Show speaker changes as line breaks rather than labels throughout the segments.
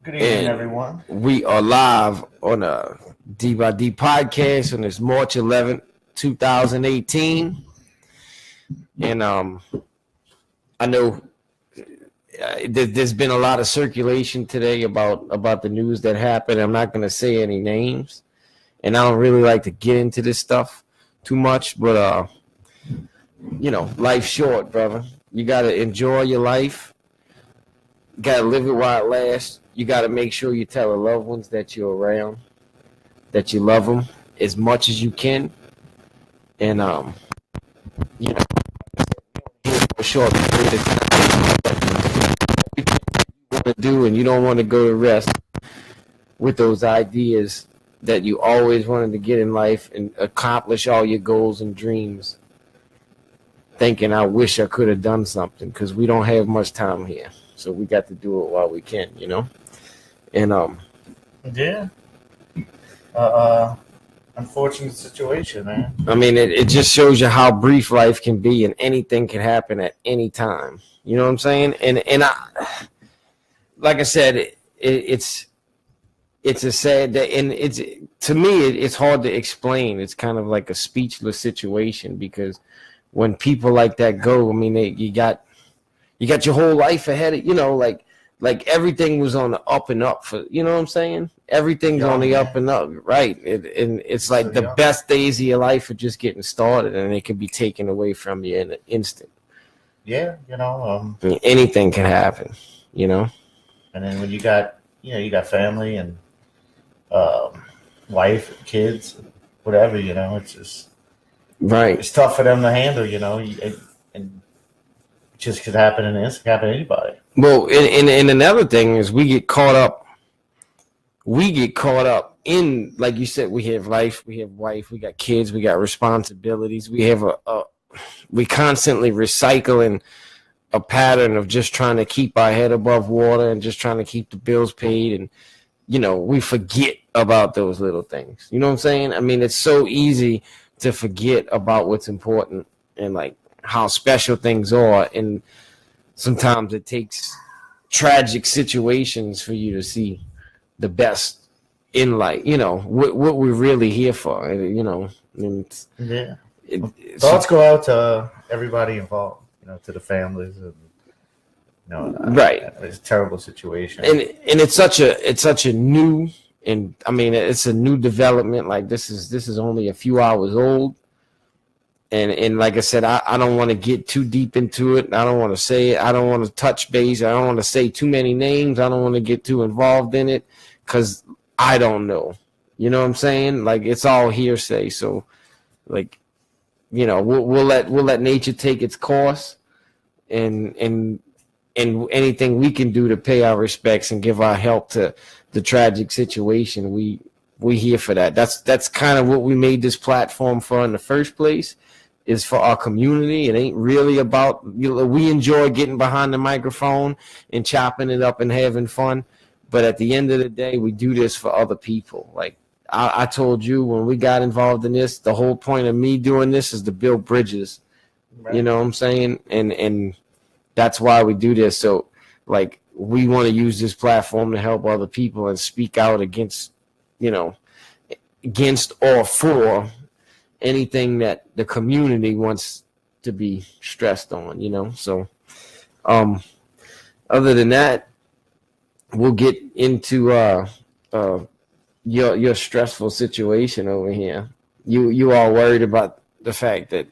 Good evening, everyone.
We are live on a D by D podcast on this March 11th, 2018. And I know there's been a lot of circulation today about the news that happened. I'm not going to say any names, and I don't really like to get into this stuff too much, but life's short, brother. You got to enjoy your life. You got to live it while it lasts. You got to make sure you tell the loved ones that you're around, that you love them as much as you can. And, for short period of time, you want to do, and you don't want to go to rest with those ideas that you always wanted to get in life and accomplish all your goals and dreams, thinking, I wish I could have done something, because we don't have much time here. So we got to do it while we can, And
unfortunate situation, man.
I mean, it just shows you how brief life can be, and anything can happen at any time. You know what I'm saying? And I, like I said, it's a sad day, and to me it's hard to explain. It's kind of like a speechless situation, because when people like that go, I mean, you got your whole life ahead of, like everything was on the up and up for, you know what I'm saying? Everything's on the up and up, right? And it's like so the best days of your life are just getting started, and it can be taken away from you in an instant.
Yeah,
I mean, anything can happen,
And then when you got family and wife, kids, whatever, it's just
right.
It's tough for them to handle, and just could happen in this, could happen to anybody.
Well, and another thing is we get caught up in, like you said, we have life, we have wife, we got kids, we got responsibilities, we have we constantly recycling a pattern of just trying to keep our head above water and just trying to keep the bills paid, and we forget about those little things. You know what I'm saying? I mean, it's so easy to forget about what's important and like how special things are, and sometimes it takes tragic situations for you to see the best in life. What we're really here for. And
thoughts go out to everybody involved. To the families, and
right.
It's a terrible situation.
And it's such a new, and I mean it's a new development. Like this is only a few hours old. And like I said, I don't want to get too deep into it. I don't want to say it. I don't want to touch base. I don't want to say too many names. I don't want to get too involved in it, because I don't know. You know what I'm saying? Like, it's all hearsay. So, like, we'll let nature take its course, and anything we can do to pay our respects and give our help to the tragic situation, we here for that. That's kind of what we made this platform for in the first place. Is for our community. It ain't really about, we enjoy getting behind the microphone and chopping it up and having fun, but at the end of the day, we do this for other people. Like I told you when we got involved in this, the whole point of me doing this is to build bridges. Right. You know what I'm saying? And that's why we do this. So like, we want to use this platform to help other people and speak out against or for anything that the community wants to be stressed on, So, other than that, we'll get into your stressful situation over here. You all worried about the fact that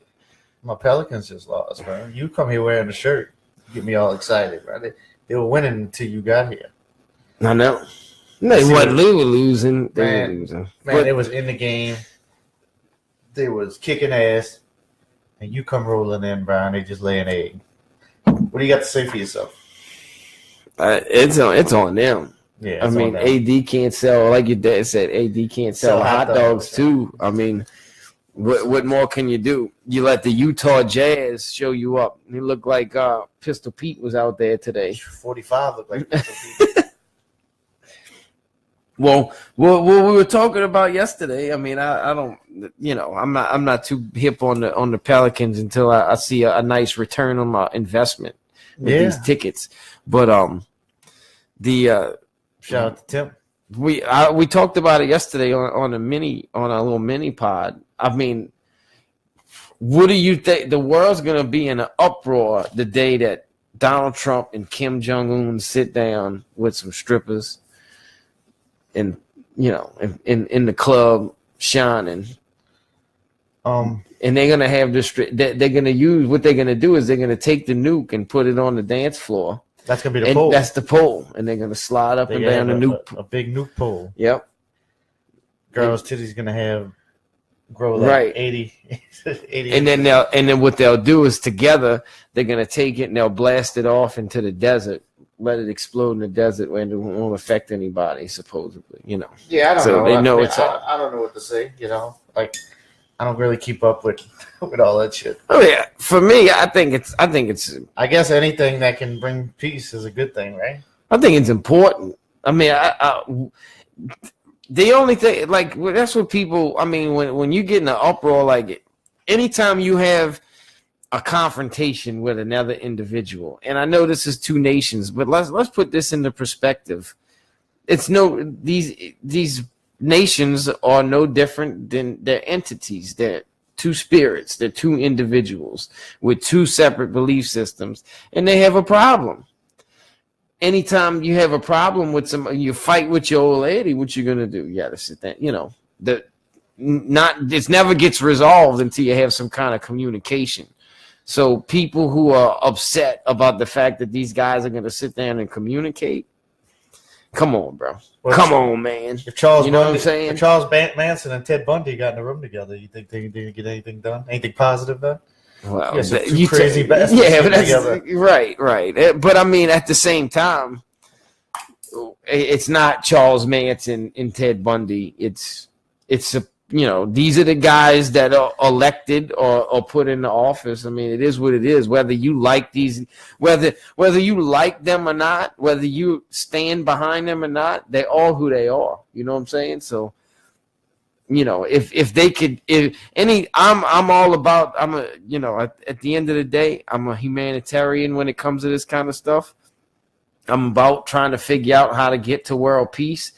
my Pelicans just lost, man. You come here wearing the shirt, get me all excited, right? They were winning until you got here.
I know. They were losing. They were losing.
Man, it was in the game. They was kicking ass, and you come rolling in, Brian. They just lay an egg. What do you got to say for yourself?
It's on them.
Yeah,
I mean, AD can't sell, like your dad said. AD can't sell hot dogs too. I mean, what more can you do? You let the Utah Jazz show you up. You look like Pistol Pete was out there today.
45 looked like Pistol Pete.
Well, what we were talking about yesterday. I mean, I don't, I'm not too hip on the Pelicans until I see a nice return on my investment with these tickets. But
Shout out to Tim.
We talked about it yesterday on a little mini pod. I mean, what do you think? The world's gonna be in an uproar the day that Donald Trump and Kim Jong-un sit down with some strippers and in the club shining. And they're gonna have this. They're gonna use what they're gonna do is they're gonna take the nuke and put it on the dance floor.
That's gonna be the pole.
That's the pole, and they're gonna slide up and down the nuke.
A big nuke pole.
Yep.
Girls' titties gonna grow like 80.
And then what they'll do is together they're gonna take it and they'll blast it off into the desert, let it explode in the desert where it won't affect anybody, supposedly.
Yeah, I don't know.
They know
I don't know what to say. Like I don't really keep up with all that shit.
Oh yeah, for me, I think it's.
I guess anything that can bring peace is a good thing, right?
I think it's important. I mean, the only thing, like, that's what people. I mean, when you get in an uproar, like, anytime you have a confrontation with another individual, and I know this is two nations, but let's put this into perspective. It's these nations are no different than they're entities. They're two spirits. They're two individuals with two separate belief systems, and they have a problem. Anytime you have a problem with somebody, you fight with your old lady, what you gonna do? You gotta sit there. It never gets resolved until you have some kind of communication. So people who are upset about the fact that these guys are gonna sit down and communicate, come on, bro. Come on, man.
If Charles
you know
Bundy,
what I'm saying?
If Charles Manson and Ted Bundy got in a room together, you think they didn't get anything done? Anything positive done?
Well,
you crazy bastards.
Yeah, but that's right. But I mean, at the same time, it's not Charles Manson and Ted Bundy. It's these are the guys that are elected or put into office. I mean, it is what it is. Whether you like whether you like them or not, whether you stand behind them or not, they're all who they are. You know what I'm saying? So, if they could, I'm all about. At the end of the day, I'm a humanitarian when it comes to this kind of stuff. I'm about trying to figure out how to get to world peace.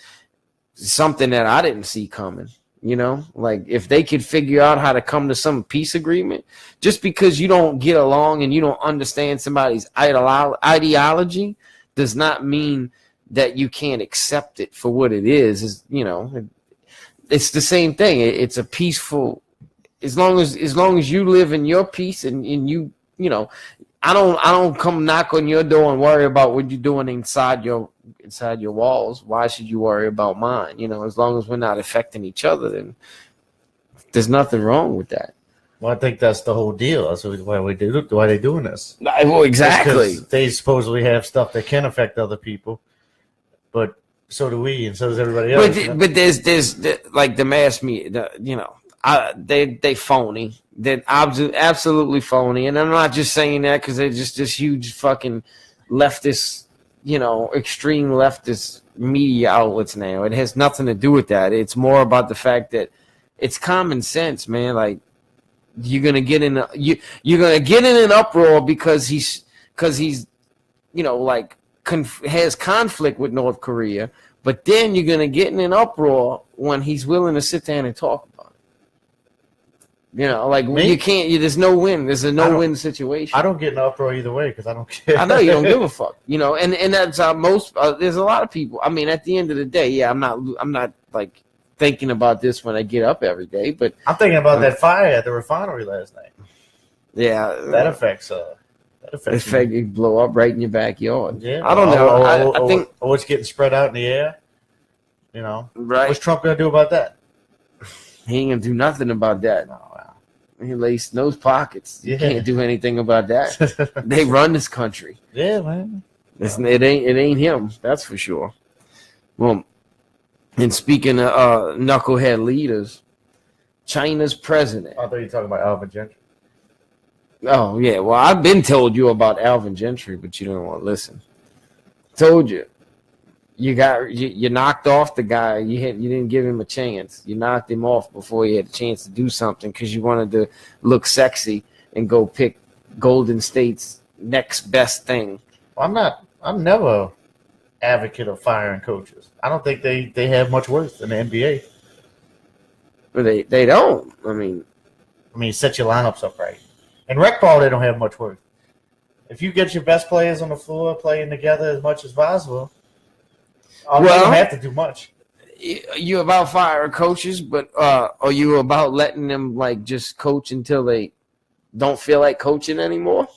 Something that I didn't see coming. Like if they could figure out how to come to some peace agreement, just because you don't get along and you don't understand somebody's ideology does not mean that you can't accept it for what it is. It's the same thing. It's a peaceful, as long as you live in your peace and I don't come knock on your door and worry about what you're doing inside your walls. Why should you worry about mine? As long as we're not affecting each other, then there's nothing wrong with that.
Well, I think that's the whole deal. That's why they're doing this.
Well, exactly.
They supposedly have stuff that can affect other people, but so do we, and so does everybody else.
But there's like the mass media. They phony. They're absolutely phony, and I'm not just saying that because they're just this huge fucking leftist, extreme leftist media outlets now. It has nothing to do with that. It's more about the fact that it's common sense, man. Like you're gonna get in an uproar because he's has conflict with North Korea, but then you're gonna get in an uproar when he's willing to sit down and talk. You can't. There's no win. There's a no-win situation.
I don't get an uproar either way because I don't care.
I know you don't give a fuck. And that's most. There's a lot of people. I mean, at the end of the day, yeah, I'm not like thinking about this when I get up every day, but
I'm thinking about that fire at the refinery last night.
Yeah,
that affects.
It blow up right in your backyard.
Yeah,
I don't know. I think
it's getting spread out in the air.
Right?
What's Trump gonna do about that?
He ain't gonna do nothing about that.
No.
He laced those pockets. You
Yeah.
can't do anything about that. They run this country.
Yeah, man.
It ain't him. That's for sure. Well, and speaking of knucklehead leaders, China's president.
I thought you were talking about Alvin Gentry.
Oh yeah. Well, I've been told you about Alvin Gentry, but you don't want to listen. Told you. You knocked off the guy. You didn't give him a chance. You knocked him off before he had a chance to do something because you wanted to look sexy and go pick Golden State's next best thing.
I'm never advocate of firing coaches. I don't think they have much worth in the NBA.
But they don't. I mean,
set your lineups up right. In rec ball, they don't have much worth. If you get your best players on the floor playing together as much as possible, you don't have to do much.
You about firing coaches, but are you about letting them like just coach until they don't feel like coaching anymore?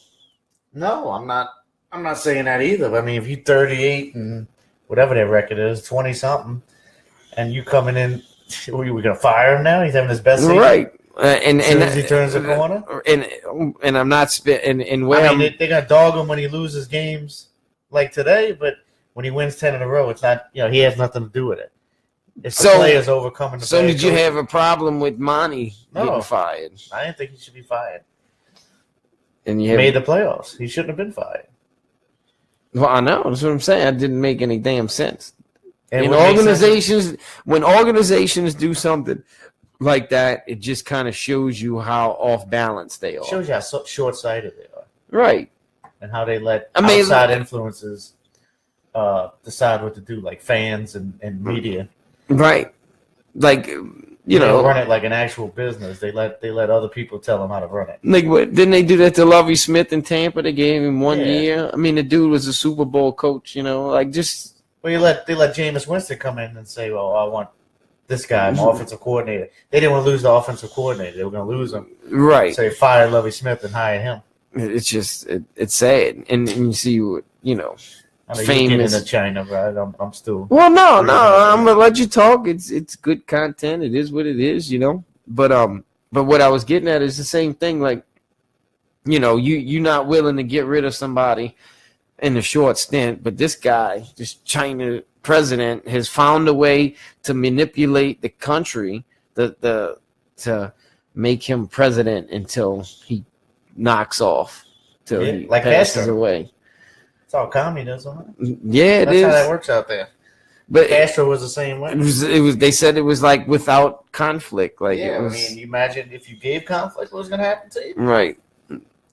No, I'm not. I'm not saying that either. I mean, if you're 38 and whatever their record is, 20 something, and you coming in, we gonna fire him now? He's having his best season,
right?
And as soon as he turns the corner,
and I'm not and where
I mean, they're gonna dog him when he loses games like today, but when he wins 10 in a row, it's not. He has nothing to do with it. It's the players overcoming the.
So did you have a problem with Monty getting fired?
I didn't think he should be fired.
And
he made the playoffs. He shouldn't have been fired.
Well, I know. That's what I'm saying. It didn't make any damn sense.
And
when organizations do something like that, it just kind of shows you how off balance they are.
It shows you how short-sighted they are.
Right.
And how they let outside influences decide what to do, like fans and media.
Right. Like,
they run it like an actual business. They let other people tell them how to run it.
Like, what didn't they do that to Lovie Smith in Tampa? They gave him 1 year. I mean, the dude was a Super Bowl coach. Like just.
Well, they let Jameis Winston come in and say, "Well, I want this guy, my offensive coordinator." They didn't want to lose the offensive coordinator; they were going to lose him.
Right.
So they fired Lovie Smith and hired him.
It's just it's sad, and you see what
I mean,
famous
into China, right? I'm still.
Well, no, I'm gonna let you talk. It's good content. It is what it is, But what I was getting at is the same thing. Like, you're not willing to get rid of somebody in a short stint, but this guy, this China president, has found a way to manipulate the country to make him president until he knocks off, till he
like
passes
Castro.
away.
It's all communism.
Yeah,
that's how that works out there. But Castro was the same way.
It was. They said it was like without conflict. Like,
I mean, you imagine if you gave conflict, what was going to happen to you?
Right.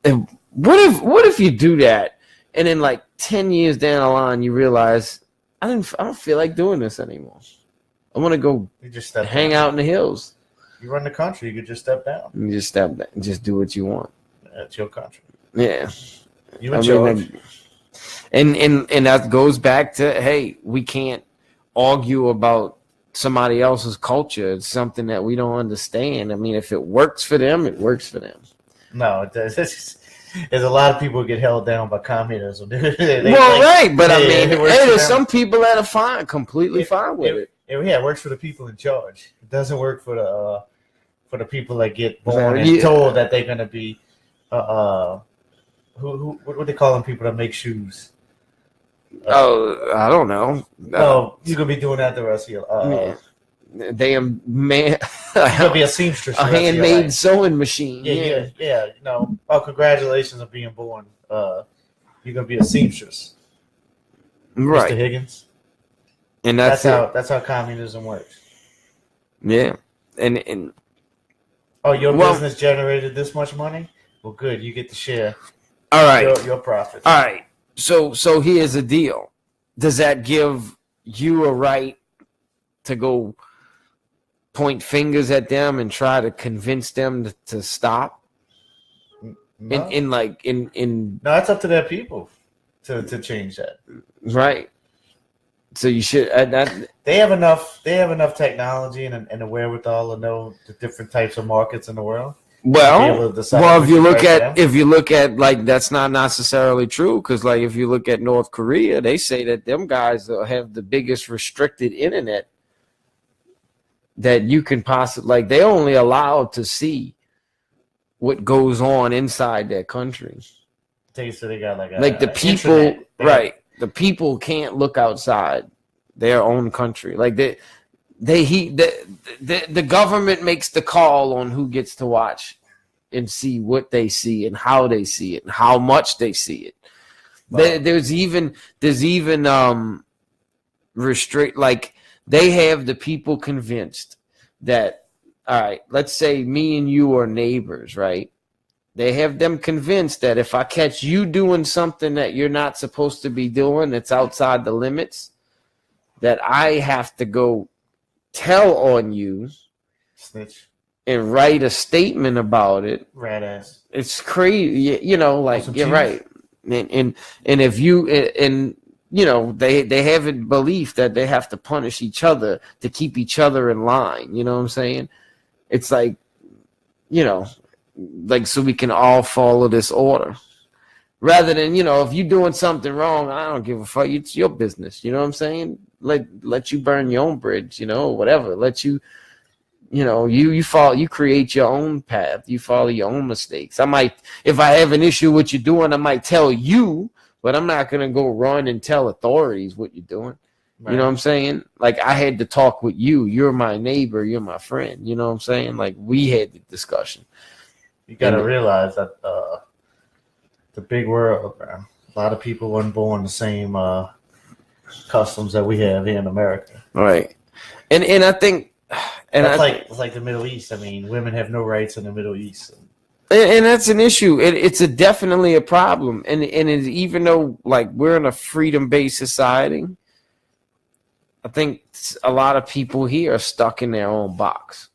And what if you do that, and then like 10 years down the line, you realize I don't feel like doing this anymore. I want to go hang out in the hills.
You run the country. You could just step down.
You just step down and just do what you want.
That's your country.
Yeah.
You in charge.
And that goes back to, hey, we can't argue about somebody else's culture. It's something that we don't understand. I mean, if it works for them, it works for them.
No, it does. There's a lot of people who get held down by communism.
Right, but I mean, there's some people that are fine, completely fine with it.
It works for the people in charge. It doesn't work for the people that get born and told that they're going to be what they call them, people that make shoes.
I don't know.
No, you're gonna be doing that the rest of your
damn man.
You're gonna be a seamstress.
A handmade sewing machine.
Yeah. No. Oh, congratulations on being born. You're gonna be a seamstress,
right,
Mr. Higgnz.
And
that's how communism works.
Yeah, and
your business generated this much money. Well, good. You get to share.
All right,
your profits.
All right. So here's the deal. Does that give you a right to go point fingers at them and try to convince them to stop?
No.
No,
that's up to their people to change that.
Right. So you should.
They have enough technology and the wherewithal to know the different types of markets in the world.
Well, if you look at like that's not necessarily true, because like if you look at North Korea, they say that them guys have the biggest restricted internet that you can possibly, like, they're only allowed to see what goes on inside their country.
So they got
like the people, right? The people can't look outside their own country. Like the government makes the call on who gets to watch and see what they see and how they see it and how much they see it. Wow. There's even restrict, like they have the people convinced that, all right, let's say me and you are neighbors, right? They have them convinced that if I catch you doing something that you're not supposed to be doing, that's outside the limits, that I have to go tell on you,
snitch,
and write a statement about it.
Rat ass.
It's crazy, you know. Like you're right, and if you and you know they have a belief that they have to punish each other to keep each other in line. You know what I'm saying? It's like, you know, like so we can all follow this order. Rather than, you know, if you're doing something wrong, I don't give a fuck. It's your business. You know what I'm saying? Let you burn your own bridge, you know, whatever. Let you, you know, you follow, you create your own path. You follow your own mistakes. I might, if I have an issue with what you're doing, I might tell you, but I'm not going to go run and tell authorities what you're doing. Right. You know what I'm saying? Like, I had to talk with you. You're my neighbor. You're my friend. You know what I'm saying? Like, we had the discussion.
You got to realize that the big world, man. A lot of people weren't born the same customs that we have here in America.
Right. And I think, and
it's like the Middle East. I mean, women have no rights in the Middle East.
And that's an issue. It's definitely a problem. And even though, like, we're in a freedom-based society, I think a lot of people here are stuck in their own box,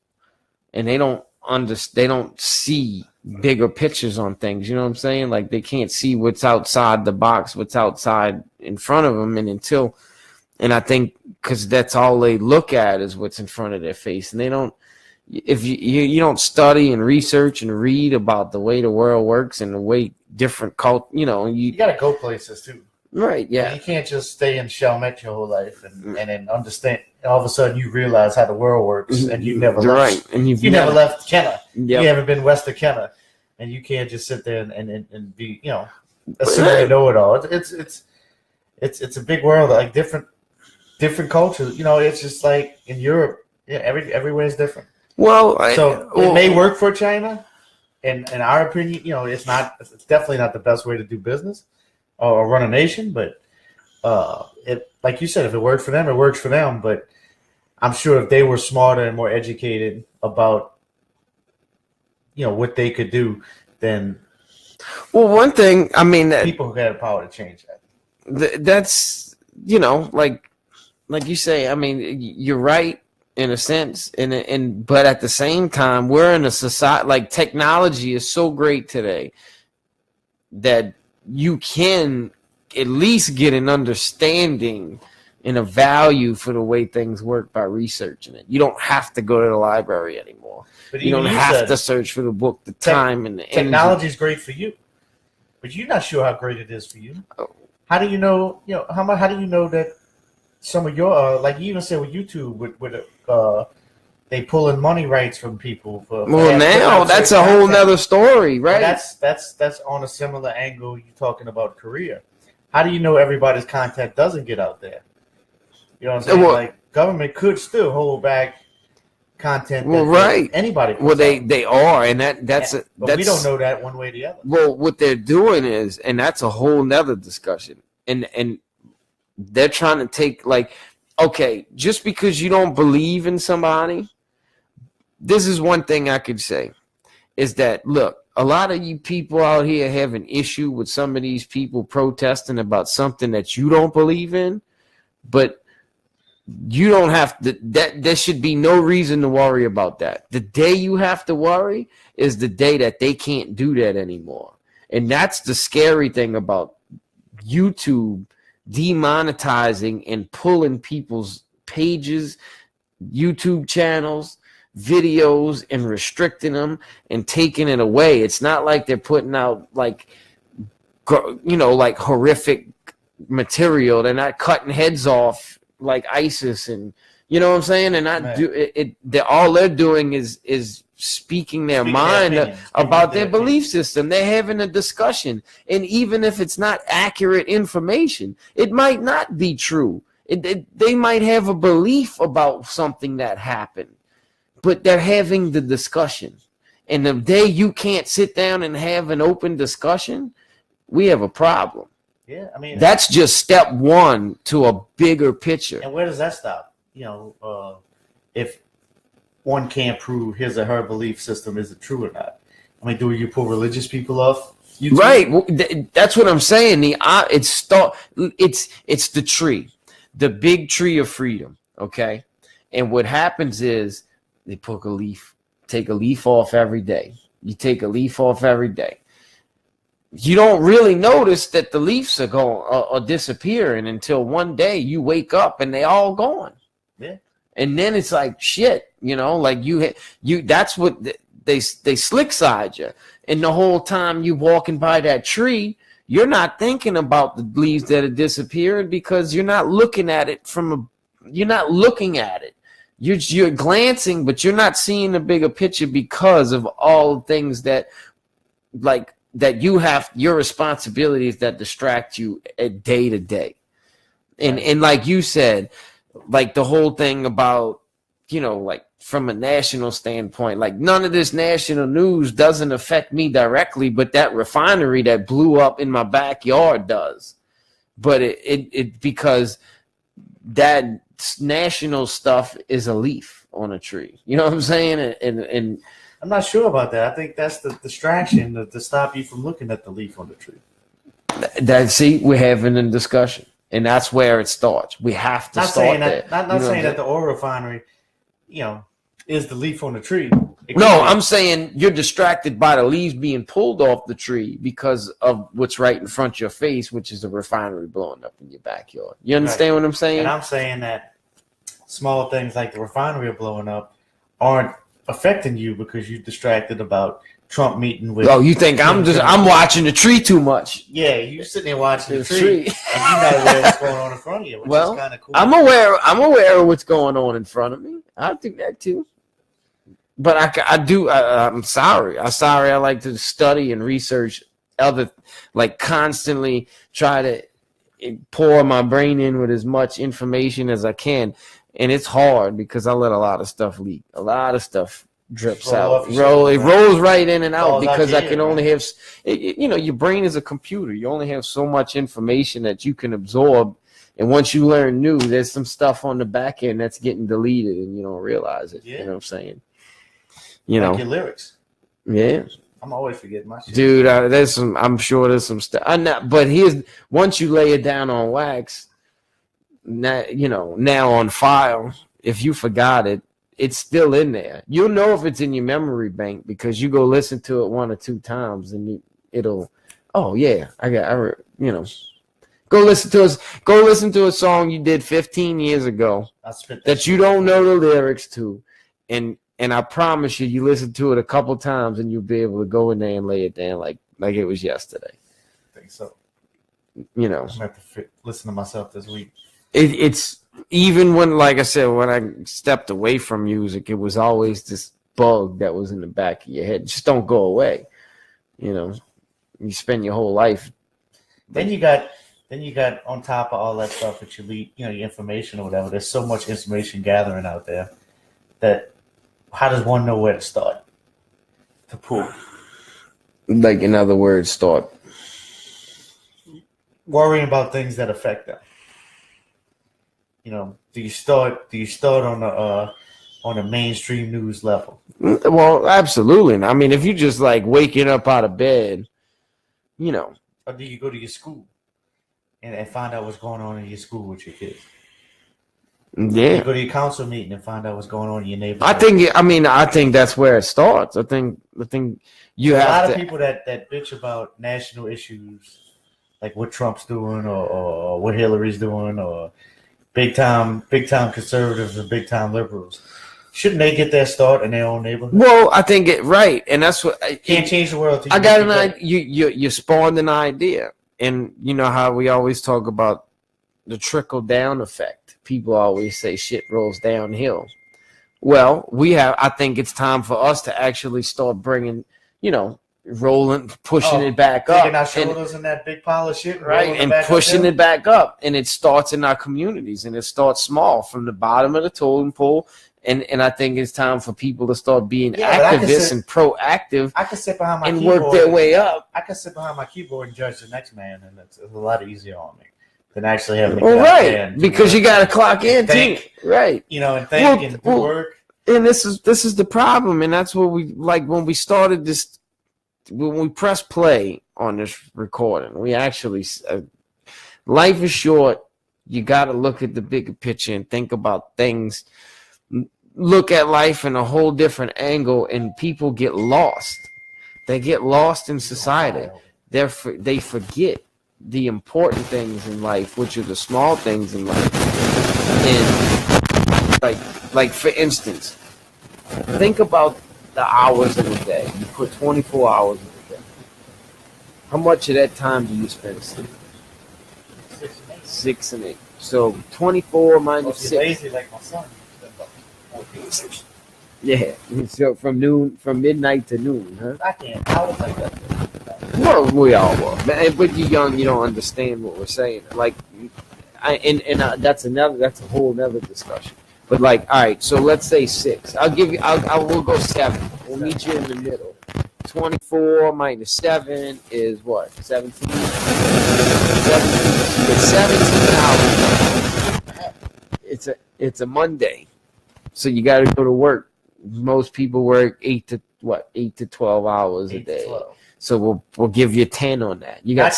and they don't see bigger pictures on things. You know what I'm saying? Like, they can't see what's outside the box, what's outside in front of them, and I think because that's all they look at is what's in front of their face, and they don't. If you don't study and research and read about the way the world works and the way different you know, you
got to go places too.
Right, yeah.
You can't just stay in Chalmette your whole life and then understand. And all of a sudden, you realize how the world works, and you never left.
Right, and you
never left Kenner.
Yep.
You haven't been west of Kenner, and you can't just sit there and be, you know, assume you know it all. It's a big world, like different cultures. You know, it's just like in Europe, yeah, everywhere is different.
Well,
it may work for China, and in our opinion, you know, it's definitely not the best way to do business or run a nation. But it, like you said, if it worked for them, it works for them. But I'm sure if they were smarter and more educated about, you know, what they could do, then
one thing, I mean,
people who had the power to change that.
That's, you know, like you say. I mean, you're right. In a sense, but at the same time, we're in a society, like, technology is so great today that you can at least get an understanding and a value for the way things work by researching it. You don't have to go to the library anymore. But you don't have to search for the book, the time, and the
technology is great for you, but you're not sure how great it is for you. How do you know? You know how do you know that some of your like you even said with YouTube with they pulling money rights from people for
now that's a whole nother story, right?
That's on a similar angle. You're talking about Korea. How do you know everybody's content doesn't get out there? You know what I'm saying? Like, government could still hold back content.
Right.
Anybody.
They are, and that's
we don't know that one way or the other.
Well, what they're doing is, and that's a whole nother discussion, and they're trying to take, like, okay, just because you don't believe in somebody, this is one thing I could say, is that, look, a lot of you people out here have an issue with some of these people protesting about something that you don't believe in, but you don't have to, there should be no reason to worry about that. The day you have to worry is the day that they can't do that anymore. And that's the scary thing about YouTube demonetizing and pulling people's pages, YouTube channels, videos, and restricting them and taking it away. It's not like they're putting out, like, you know, like horrific material. They're not cutting heads off like ISIS, and you know what I'm saying? They're not all they're doing is speaking their mind about their belief system. They're having a discussion, and even if it's not accurate information, it might not be true. They might have a belief about something that happened, but they're having the discussion. And the day you can't sit down and have an open discussion, we have a problem.
Yeah, I mean,
that's just step one to a bigger picture.
And where does that stop? You know, if one can't prove his or her belief system isn't true or not. I mean, do you pull religious people off YouTube?
Right. Well, that's what I'm saying. It's the tree, the big tree of freedom. Okay. And what happens is they take a leaf off every day. You take a leaf off every day. You don't really notice that the leaves are disappearing until one day you wake up and they all gone.
Yeah.
And then it's like shit, like you that's what they slick side you. And the whole time you walking by that tree, you're not thinking about the leaves that are disappearing because you're not looking at it you're not looking at it. You're glancing, but you're not seeing the bigger picture because of all things that you have, your responsibilities that distract you day to day. And like you said, like the whole thing about, like from a national standpoint, like none of this national news doesn't affect me directly, but that refinery that blew up in my backyard does. But it because that national stuff is a leaf on a tree. You know what I'm saying? And
I'm not sure about that. I think that's the distraction to stop you from looking at the leaf on the tree.
See, we're having a discussion, and that's where it starts. We have to start there.
Not saying that the oil refinery, is the leaf on the tree.
No, I'm saying you're distracted by the leaves being pulled off the tree because of what's right in front of your face, which is a refinery blowing up in your backyard. You understand what I'm saying?
And I'm saying that small things like the refinery blowing up aren't affecting you because you're distracted about Trump meeting with.
Oh, you think I'm watching the tree too much?
Yeah, you're sitting there watching the tree, and you're not aware of what's going on in front of you, which is kind of cool.
I'm aware of what's going on in front of me. I do that too. But I'm sorry. I like to study and research constantly try to pour my brain in with as much information as I can. And it's hard because I let a lot of stuff leak. A lot of stuff drips out. It rolls right in and out because I can only have, your brain is a computer. You only have so much information that you can absorb. And once you learn new, there's some stuff on the back end that's getting deleted and you don't realize it. Yeah. You know what I'm saying?
Like your lyrics.
Yeah.
I'm always forgetting my shit.
Dude, I'm sure there's some stuff. But once you lay it down on wax, now on file, if you forgot it, it's still in there. You'll know if it's in your memory bank because you go listen to it 1 or 2 times and it'll, oh yeah, go listen to a song you did 15 years ago that you don't know the lyrics to, and I promise you listen to it a couple times and you'll be able to go in there and lay it down like it was yesterday.
I think so.
I'm
gonna have to listen to myself this week.
It's even when, like I said, when I stepped away from music, it was always this bug that was in the back of your head. Just don't go away. You spend your whole life.
Then you got on top of all that stuff that you leave, your information or whatever. There's so much information gathering out there that how does one know where to start to pull?
Like, in other words, start
worrying about things that affect them. Do you start on a mainstream news level?
Well, absolutely. I mean, if you just like waking up out of bed,
or do you go to your school and find out what's going on in your school with your kids?
Yeah.
You go to your council meeting and find out what's going on in your neighborhood.
I think that's where it starts. I think you have a lot
of people that bitch about national issues, like what Trump's doing or what Hillary's doing or big time conservatives and big time liberals. Shouldn't they get their start in their own neighborhood?
Well, I think right, and that's what
can't change the world.
I got an idea. You spawned an idea, and you know how we always talk about the trickle down effect. People always say shit rolls downhill. Well, I think it's time for us to actually start bringing, rolling, pushing it back up.
Taking our shoulders in that big pile of shit.
Right, and pushing it back up. And it starts in our communities, and it starts small from the bottom of the totem pole. And I think it's time for people to start being activists and proactive.
I can sit behind my
and
keyboard
work their way up.
I can sit behind my keyboard and judge the next man, and it's a lot easier on me than actually having to
right, because you got to clock in too. Right.
And think and do work.
And this is the problem, and that's what we like when we started this when we press play on this recording, we actually life is short. You got to look at the bigger picture and think about things. Look at life in a whole different angle, and people get lost. They get lost in society. They forget the important things in life, which are the small things in life. And like for instance, think about the hours in a day. You put 24 hours in a day. How much of that time do you spend asleep? 6 and 8. So 24 minus 6.
Lazy like my son.
Yeah. So from midnight to noon, huh?
I can't. I was like that.
Well, we all were. But you're young, you don't understand what we're saying. Like, that's a whole nother discussion. But like, all right, so let's say 6. We'll go 7. We'll meet you in the middle. 24 minus 7 is what? 17? 17 hours. It's a Monday. So you got to go to work. Most people work 8 to 12 hours a day. 12. So we'll give you 10 on that. You got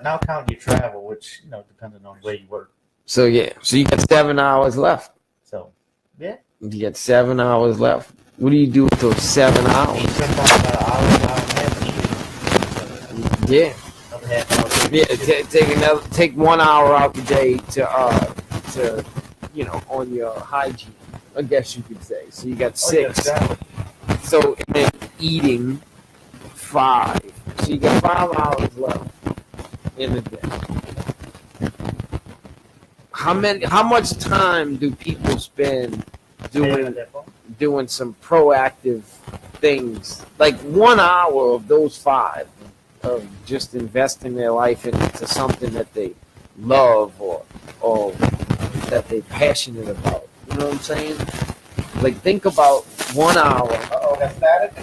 now count your travel, which depending on where you work.
So yeah, so you got 7 hours left.
So yeah,
you got 7 hours left. What do you do with those 7 hours? Yeah. Take 1 hour out the day to on your hygiene, I guess you could say. So you got 6. So and then eating 5. So you got 5 hours left in the day. How much time do people spend doing some proactive things? Like 1 hour of those 5 of just investing their life into something that they love or that they're passionate about. You know what I'm saying? Like think about 1 hour.
Uh-oh, got static?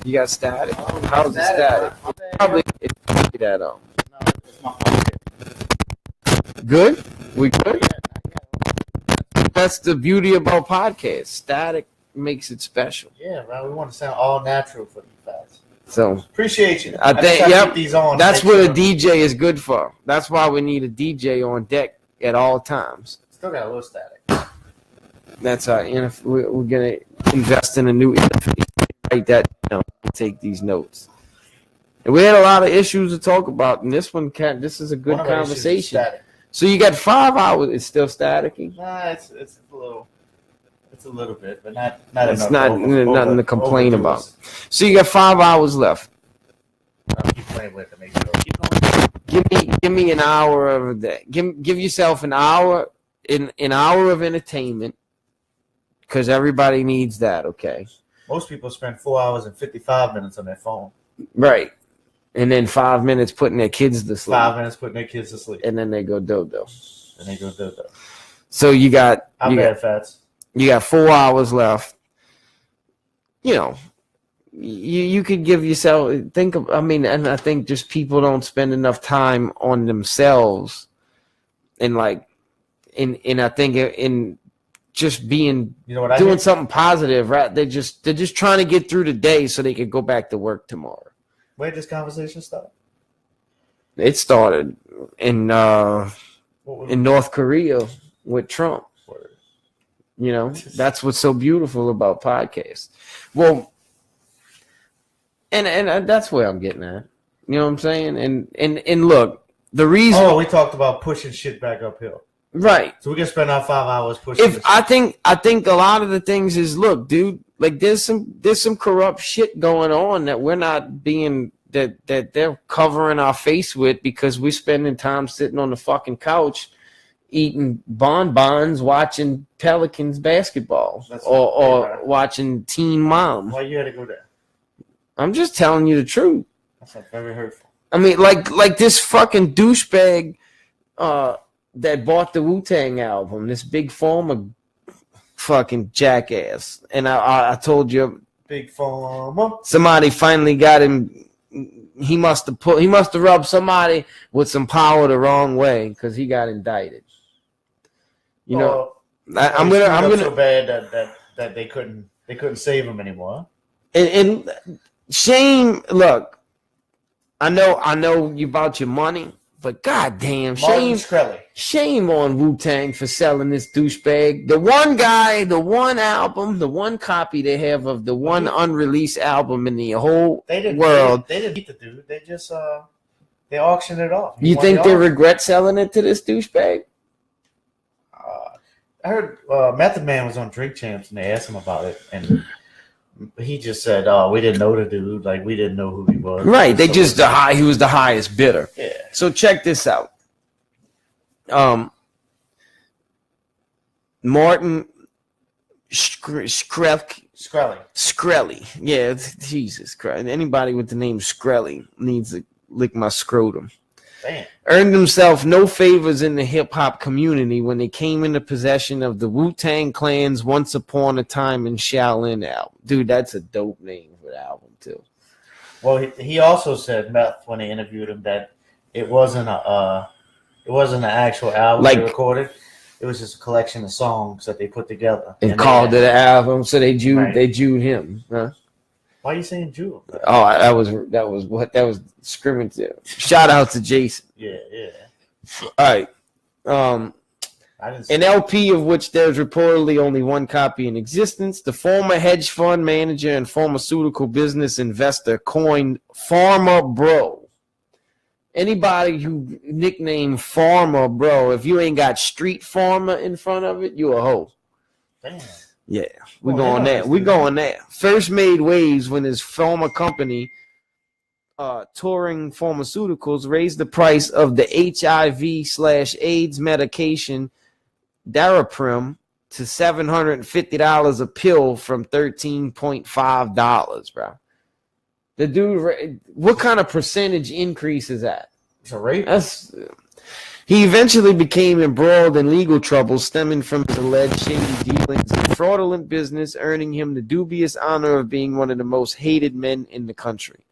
You got static? How's the static? Probably it's that up.
No, it's my phone.
Good? We good? That's the beauty about podcasts. Static makes it special.
Yeah, man. We want to sound all natural for you guys.
So
appreciate you.
I think
these on
that's what a DJ is good for. That's why we need a DJ on deck at all times.
Still got a little static.
That's our we're gonna invest in a new interface. Write that down. Take these notes. And we had a lot of issues to talk about, and this is a good conversation. So you got 5 hours. It's still staticky.
Nah, it's a little bit, but not
it's
enough.
Nothing to complain about. So you got 5 hours left.
I'll keep playing with it. Make sure. Keep going.
Give me an hour of a day. Give yourself an hour of entertainment, because everybody needs that. Okay.
Most people spend 4 hours and 55 minutes on their phone.
Right. And then 5 minutes putting their kids to sleep.
5 minutes putting their kids to sleep.
And then they go dodo.
So
you got
Fats.
You got 4 hours left. You could give yourself and I think just people don't spend enough time on themselves and I think in just being doing something positive, right? They're just trying to get through the day so they can go back to work tomorrow.
Where did this conversation start?
It started in North Korea with Trump. That's what's so beautiful about podcasts. Well, and that's where I'm getting at. You know what I'm saying? And look, the reason
we talked about pushing shit back uphill.
Right.
So we can spend our 5 hours pushing.
I think a lot of the things is, look, dude, like there's some corrupt shit going on that we're not being that they're covering our face with because we're spending time sitting on the fucking couch eating bonbons, watching Pelicans basketball, or watching Teen Mom.
Why you had to go there?
I'm just telling you the truth.
That's very hurtful.
I mean, like this fucking douchebag that bought the Wu-Tang album, this big former fucking jackass. And I told you,
big former.
Somebody finally got him. He must have rubbed somebody with some power the wrong way because he got indicted. I'm gonna
so bad that they couldn't save him anymore.
And shame. Look, I know you about your money, but goddamn, shame on Wu-Tang for selling this douchebag. The one guy, the one album, the one copy they have of the one unreleased album in the whole world.
They didn't beat the dude. They just they auctioned it off.
You think they regret selling it to this douchebag?
I heard Method Man was on Drink Champs and they asked him about it, and he just said, "Oh, we didn't know the dude. Like we didn't know who he was."
Right? They just he was the highest bidder.
Yeah.
So check this out. Martin Shkreli. Yeah, Jesus Christ. Anybody with the name Shkreli needs to lick my scrotum.
Damn.
Earned himself no favors in the hip-hop community when they came into possession of the Wu-Tang Clan's Once Upon a Time in Shaolin album. Dude, that's a dope name for the album, too.
Well, he also said, Meth, when they interviewed him, that it wasn't an actual album they recorded. It was just a collection of songs that they put together.
And called it an album, so they Jewed him. Huh?
Why are you saying Jew?
Oh, that was discriminative. Shout out to Jason.
Yeah.
All right. An LP of which there's reportedly only one copy in existence. The former hedge fund manager and pharmaceutical business investor coined Pharma Bro. Anybody who nicknamed Pharma Bro, if you ain't got Street Pharma in front of it, you a hoe.
Damn.
Yeah, we're going there. First made waves when his former company, Touring Pharmaceuticals, raised the price of the HIV/AIDS medication Daraprim to $750 a pill from $13.5, bro. The dude, what kind of percentage increase is that?
It's a rape.
He eventually became embroiled in legal trouble stemming from his alleged shady dealings and fraudulent business, earning him the dubious honor of being one of the most hated men in the country.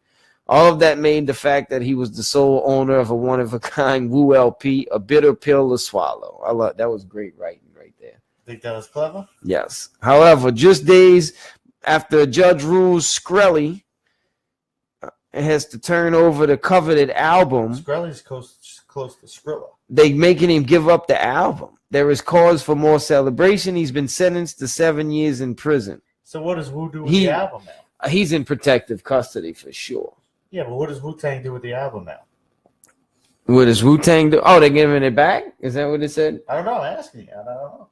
All of that made the fact that he was the sole owner of a one-of-a-kind Wu LP a bitter pill to swallow. That was great writing right there.
Think that was clever?
Yes. However, just days after a judge rules Shkreli has to turn over the coveted album.
Shkreli's close to Skrilla.
They making him give up the album. There is cause for more celebration. He's been sentenced to 7 years in prison.
So what does Wu do with the album now?
He's in protective custody for sure.
Yeah, but what does Wu-Tang do with the album now?
What does Wu-Tang do? Oh, they're giving it back? Is that what it said?
I don't know. I'm asking you. I don't know.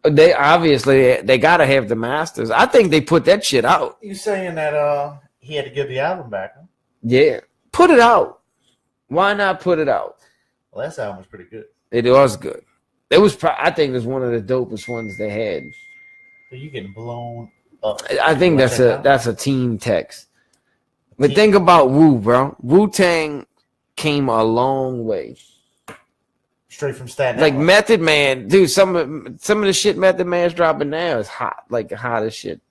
They obviously got to have the masters. I think they put that shit out.
You saying that he had to give the album back? Huh?
Yeah, put it out. Why not put it out?
Well, that album was pretty good.
It was good. It was. I think it was one of the dopest ones they had.
So you getting blown up?
I think that's a team text. But think about Wu, bro. Wu-Tang came a long way.
Straight from Staten
Like
Island.
Method Man, dude. Some of the shit Method Man's dropping now is hot, like the hottest shit.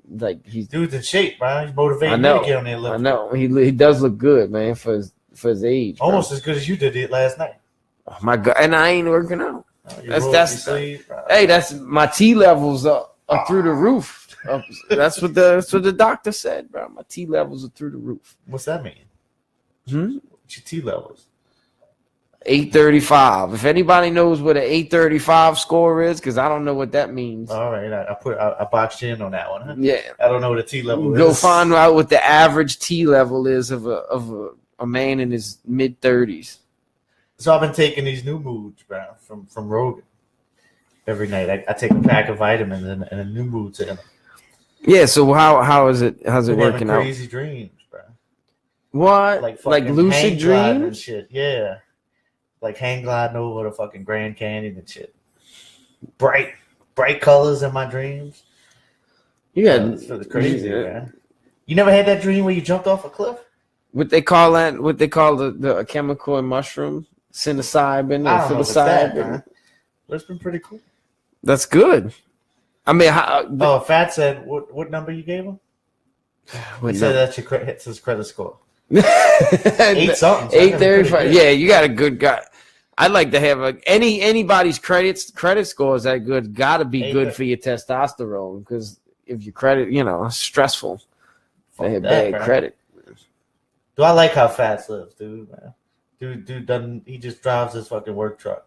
Like he's
dude's in shape, bro. He's motivated me to get on there.
I know. He does look good, man, for his age.
Almost as good as you did it last night.
Oh my God! And I ain't working out.
Sleeve,
hey, that's my T levels are through the roof. That's what the doctor said, bro. My T levels are through the roof.
What's that mean? What's your T levels?
835. If anybody knows what an 835 score is, because I don't know what that means.
All right, I boxed you in on that one. Huh?
Yeah,
I don't know what a T level is.
Go find out what the average T level is of a man in his mid 30s.
So I've been taking these new moods, bro, from Rogan. Every night I take a pack of vitamins and a new mood to them.
Yeah. So how's it working out?
Crazy dreams, bro.
What? Like lucid dreams
and shit. Yeah. Like hang gliding over the fucking Grand Canyon and shit. Bright colors in my dreams.
Yeah,
it's really crazy, man. You never had that dream where you jumped off a cliff?
What they call the chemical in mushroom, psilocybin or psilocybin.
It's been pretty cool.
That's good. I mean,
Fat said, what number you gave him? He said that's his credit score. 8 something.
835. Yeah, you got a good guy. I'd like to have anybody's credit score is that good. Got to be good for your testosterone because if your credit, it's stressful. They had bad credit.
Do I like how Fats lives, dude? Man. Dude doesn't. He just drives his fucking work truck.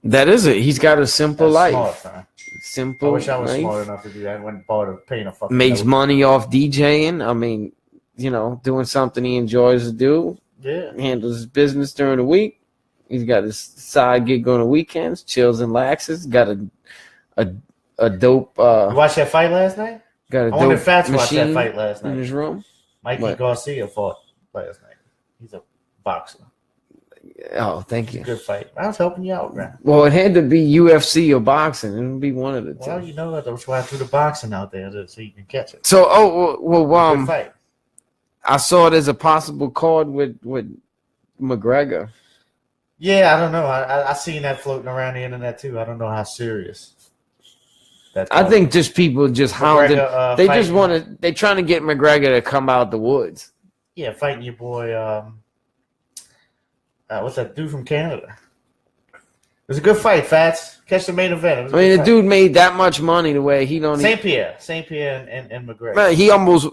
That is it. He's got a simple life.
Smart, man.
Simple.
I wish I was
life.
smart enough to do that. I went and bought a paint a fucking.
Makes money off DJing. I mean, doing something he enjoys to do.
Yeah.
Handles his business during the week. He's got his side gig on the weekends. Chills and laxes. Got a dope.
You watched that fight last night?
Got a
I
dope
wonder if Fats watched
machine
that fight last night
in his room.
Mikey Garcia fought last night. He's a boxer.
Oh, thank you.
Good fight. I was helping you out, man.
Well, it had to be UFC or boxing. It would be one of the two.
Well, you know that. That's why I threw the boxing out there so you can catch it.
So,
Good fight.
I saw it as a possible card with McGregor.
Yeah, I don't know. I seen that floating around the internet too. I don't know how serious.
I think just people just hounding. They just want to. They're trying to get McGregor to come out the woods.
Yeah, fighting your boy. What's that dude from Canada? It was a good fight, Fats. Catch the main event.
I mean, the dude made that much money the way he don't.
St. Pierre and McGregor.
Man, he almost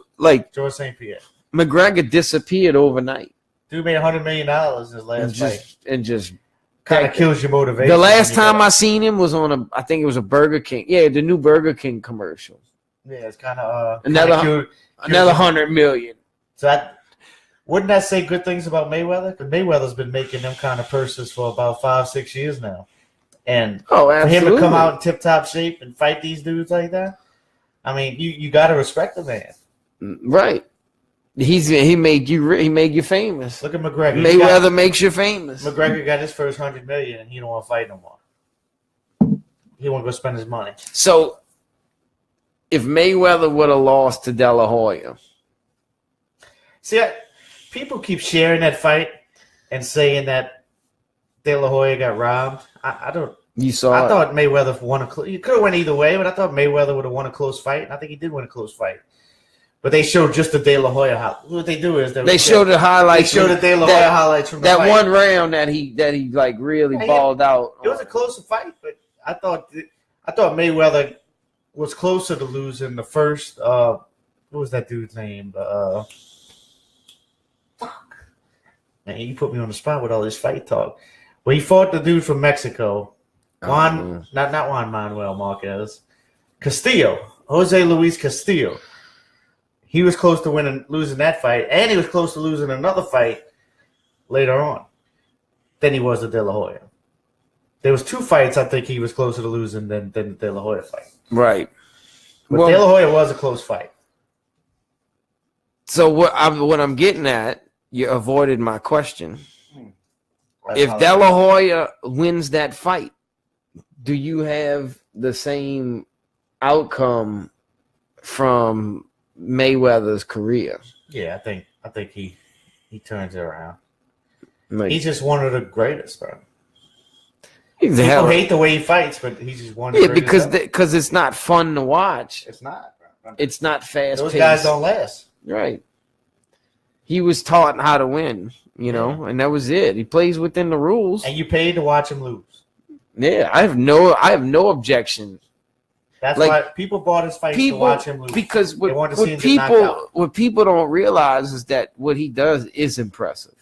George St. Pierre.
McGregor disappeared overnight.
Dude made $100 million in his last fight.
And just
kind of kills your motivation.
The last time I seen him was on I think it was a Burger King. Yeah, the new Burger King commercial.
Yeah, it's kind of
another $100 million.
So wouldn't that say good things about Mayweather? Because Mayweather's been making them kind of purses for about 5-6 years now, and for him to come out in tip-top shape and fight these dudes like that, I mean, you got to respect the man,
right? He made you famous.
Look at McGregor.
Mayweather makes you famous.
McGregor got his first $100 million, and he don't want to fight no more. He won't go spend his money.
So, if Mayweather would have lost to De La Hoya,
see, people keep sharing that fight and saying that De La Hoya got robbed. I don't.
You saw.
I thought Mayweather won you could have went either way, but I thought Mayweather would have won a close fight, and I think he did win a close fight. But they showed just the De La Hoya. What they do is
they showed the highlights.
They showed the De La Hoya highlights from
that
fight.
one round that he like really balled out.
It was a closer fight, but I thought Mayweather was closer to losing the first. What was that dude's name? Fuck. Man, you put me on the spot with all this fight talk. Well, he fought the dude from Mexico, not Juan Manuel Marquez, Jose Luis Castillo. He was close to losing that fight, and he was close to losing another fight later on than he was to De La Hoya. There was 2 fights I think he was closer to losing than the De La Hoya fight.
Right.
But De La Hoya was a close fight.
So what I'm getting at, you avoided my question. If De La Hoya wins that fight, do you have the same outcome from Mayweather's career?
Yeah, I think he turns it around. He's just one of the greatest, bro. People hate the way he fights, but he's just one of the greatest.
Because it's not fun to watch.
It's not, bro.
It's not fast.
Those guys don't last.
Right. He was taught how to win, and that was it. He plays within the rules.
And you paid to watch him lose.
Yeah, I have no objection.
That's why people bought his fights to watch him lose.
Because what people don't realize is that what he does is impressive.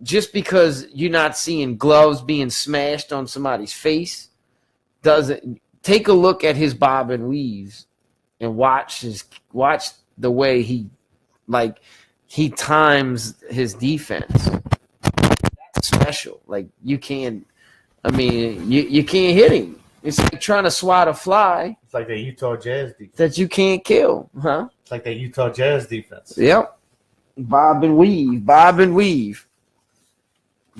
Just because you're not seeing gloves being smashed on somebody's face doesn't. Take a look at his bob and weaves and watch the way he times his defense. That's special. Like you can't hit him. It's like trying to swat a fly.
It's like that Utah Jazz defense
that you can't kill, huh?
It's like that Utah Jazz defense.
Yep. Bob and weave.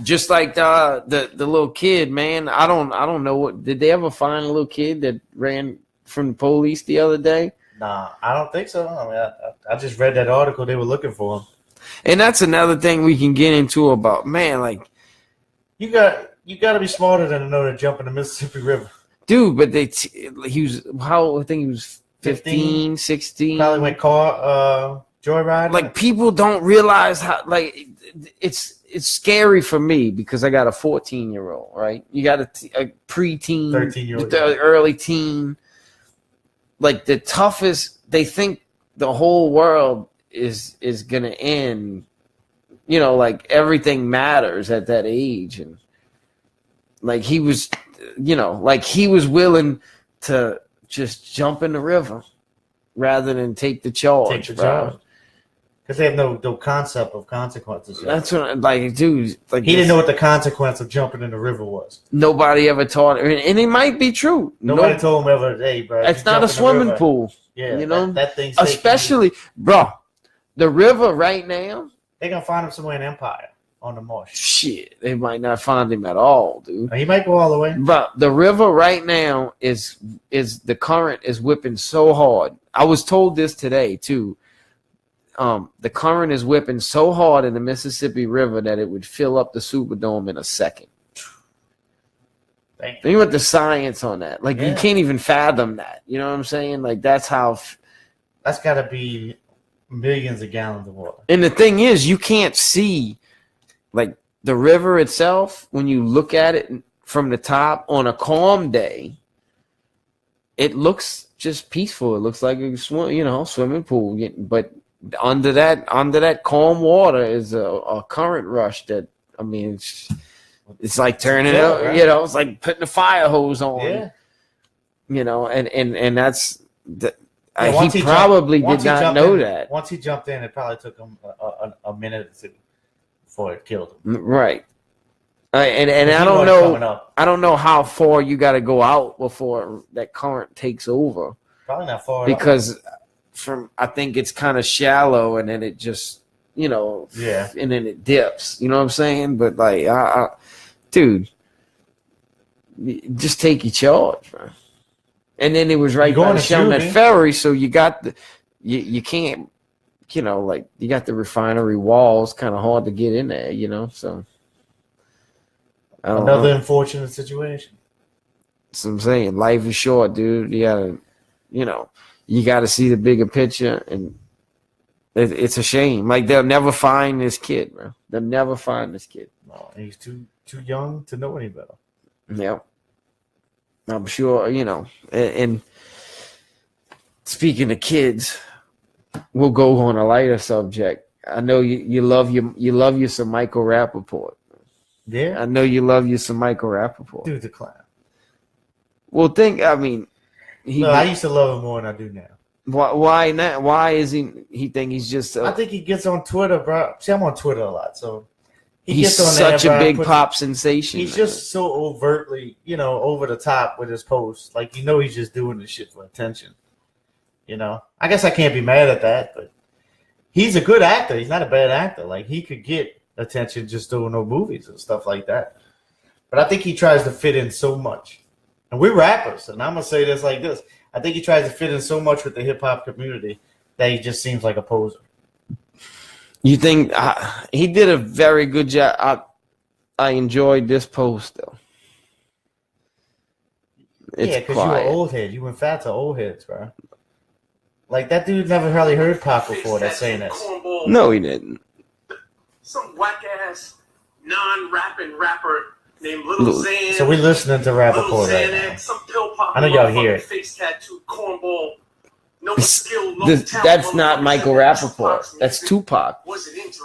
Just like the little kid, man. I don't know what did they ever find a little kid that ran from the police the other day?
Nah, I don't think so. I mean, I just read that article. They were looking for him.
And that's another thing we can get into about, man, like
you got to be smarter than to know to jump in the Mississippi River.
Dude, but I think he was 15, 16.
Probably went joyride.
Like people don't realize how it's scary for me because I got a 14-year-old, right? You got a preteen,
13-year-old,
early teen. Like the toughest, they think the whole world is gonna end. You know, like everything matters at that age, and like he was, you know, like he was willing to just jump in the river rather than take the charge, bro.
Because they have no concept of consequences.
That's what, like, dude. Like
he didn't know what the consequence of jumping in the river was.
Nobody ever taught him, and it might be true.
Nobody told him ever, hey, bro.
It's not a swimming pool.
Yeah,
you know
that thing's
especially, bro. The river right now.
They're gonna find him somewhere in Empire on the marsh.
Shit, they might not find him at all, dude.
He might go all the way.
But the river right now is the current is whipping so hard. I was told this today too. The current is whipping so hard in the Mississippi River that it would fill up the Superdome in a second. Think about the science on that. Like you can't even fathom that. You know what I'm saying? Like that's how.
That's got to be millions of gallons of water.
And the thing is, you can't see, like the river itself when you look at it from the top on a calm day. It looks just peaceful. It looks like a swimming pool, but under that calm water is a current rush that, I mean, it's like turning it up, right? You know, it's like putting a fire hose on.
Yeah.
You know, and that's he probably did not know that.
Once he jumped in, it probably took him a minute or two before it killed him.
Right. And I don't know how far you got to go out before that current takes over.
Probably not far
because I think it's kind of shallow, and then it just, you know, and then it dips. You know what I'm saying? But like, dude, just take your charge, man. And then it was right by the Chalmette Ferry, so you got you can't, you know, like you got the refinery walls, kind of hard to get in there, you know. So
another unfortunate situation.
That's what I'm saying. Life is short, dude. You gotta see the bigger picture, and it's a shame. Like they'll never find this kid, bro. They'll never find this kid.
No, he's too young to know any better.
Yep. I'm sure, you know, and speaking of kids, we'll go on a lighter subject. I know you love you some Michael Rappaport.
Yeah.
I know you love you some Michael Rappaport.
Dude's a clown.
Well, I
used to love him more than I do now.
Why not? Why is he think he's just
I think he gets on Twitter, bro. See, I'm on Twitter a lot, so
he's such a big pop sensation.
He's just so overtly, you know, over the top with his posts. Like, you know, he's just doing this shit for attention. You know, I guess I can't be mad at that, but he's a good actor. He's not a bad actor. Like, he could get attention just doing no movies and stuff like that. But I think he tries to fit in so much. And we're rappers, and I'm going to say this like this. I think he tries to fit in so much with the hip-hop community that he just seems like a poser.
You think he did a very good job? I enjoyed this post though.
Because you were old head. You went fat to old heads, bro. Like that dude never really heard Pac before. That's saying this.
No, he didn't.
Some whack ass non-rapping rapper named Little Xan.
So we're listening to Rappaport right now.
Some pill pop.
I know y'all hear it.
Face tattooed cornball. No skill, no
that's not Michael Rappaport. That's Tupac.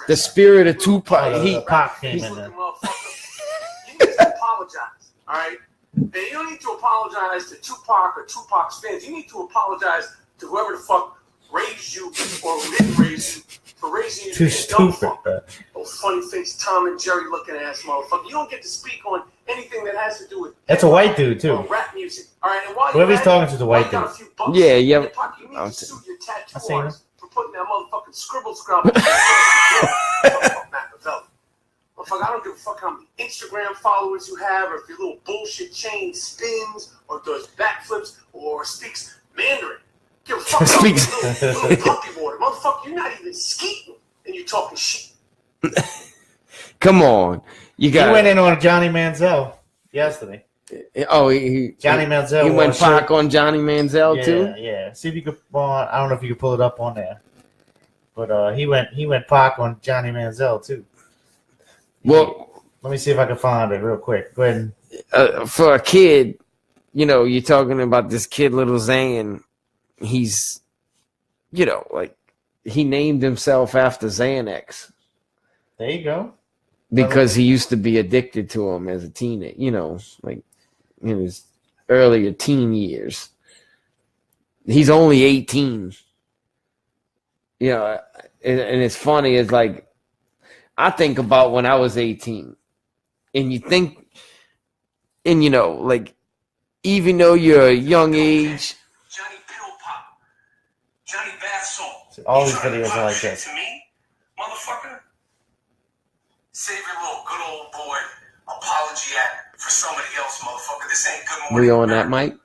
The spirit of Tupac.
Pac came in there.
You need to apologize, all right? And you don't need to apologize to Tupac or Tupac's fans. You need to apologize to whoever the fuck raised you or who didn't raise you for raising you.
Too stupid, bro.
Oh, funny face, Tom and Jerry looking ass motherfucker. You don't get to speak on anything that has to do with.
That's a white dude too.
Rap music, all right. And while
whoever he's talking to is a white dude.
Yeah.
You need to sue your tattoo artist for putting that motherfucking scribble scrabble. Motherfucker, I don't give a fuck how many Instagram followers you have, or if your little bullshit chain spins, or does backflips, or speaks Mandarin. Give a fuck about little puppy water. Motherfucker, you're not even skeeting, and you're talking shit.
Come on. He
went in on Johnny Manziel yesterday.
Oh,
Johnny Manziel.
He went Pac on Johnny Manziel too.
Yeah. See if you could. I don't know if you could pull it up on there, but he went Pac on Johnny Manziel too.
Well,
let me see if I can find it real quick. Go ahead.
For a kid, you know, you're talking about this kid, Little Xan. He's, you know, like he named himself after Xanax.
There you go.
Because he used to be addicted to him as a teenager, like in his earlier teen years. He's only 18. And it's funny, it's like, I think about when I was 18, and you think, and like, even though you're a young age.
Johnny Pill Pop. Johnny Bath Salt.
All these videos are like this.
To me, motherfucker, save your little good old boy apology act for somebody else, motherfucker. This ain't Good Morning.
We on that, Mike?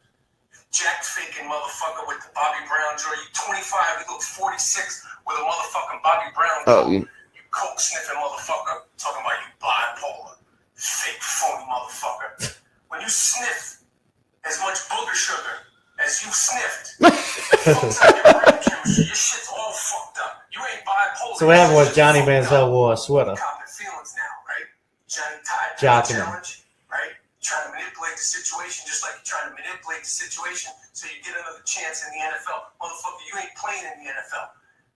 Jack faking motherfucker with the Bobby Brown jaw. You 25, you look 46 with a motherfucking Bobby Brown jaw.
Oh,
You coke sniffing motherfucker. Talking about you bipolar. Fake phony motherfucker. When you sniff as much booger sugar as you sniffed, your shit's all fucked up. You ain't bipolar.
So what happened was Johnny Manziel wore a sweater.
Copping feelings now, right? Johnny tied
Jocking him.
challenge, right? Trying to manipulate the situation just like you're trying to manipulate the situation so you get another chance in the NFL. Motherfucker, you ain't playing in the NFL.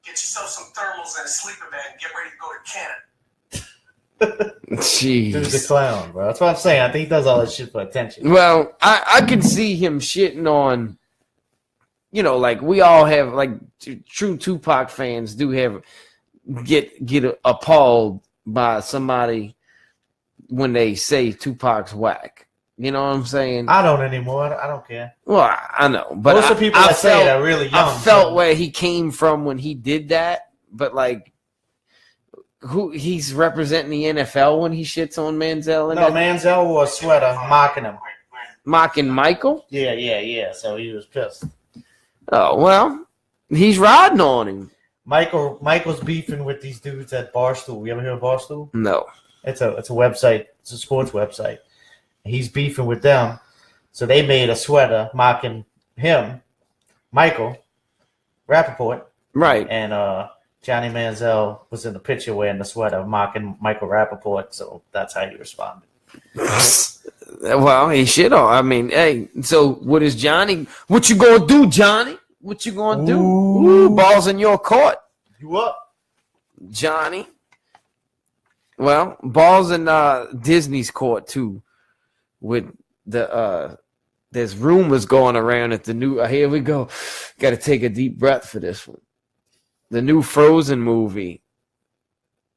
Get yourself some thermals and a sleeping bag and get ready to go to Canada.
Jeez.
Dude's a clown, bro. That's what I'm saying. I think he does all that shit for attention.
Well, I could see him shitting on, like we all have, like true Tupac fans do have, get appalled by somebody when they say Tupac's whack. You know what I'm saying?
I don't anymore. I don't care.
Well, I know, but
most of the people that say it are really young.
I felt where he came from when he did that, but like, who he's representing the NFL when he shits on Manziel?
No, Manziel wore a sweater mocking him.
Mocking Michael?
Yeah. So he was pissed.
Oh, well, he's riding on him.
Michael's beefing with these dudes at Barstool. You ever hear of Barstool?
No.
It's a website. It's a sports website. He's beefing with them. So they made a sweater mocking him, Michael Rappaport.
Right.
And Johnny Manziel was in the picture wearing the sweater mocking Michael Rappaport. So that's how he responded.
Well, he shit on. I mean, hey, so what is Johnny? What you gonna do, Johnny? What you gonna do? Ooh, balls in your court.
You up?
Johnny. Well, balls in Disney's court too. With the there's rumors going around at the new. Here we go. Got to take a deep breath for this one. The new Frozen movie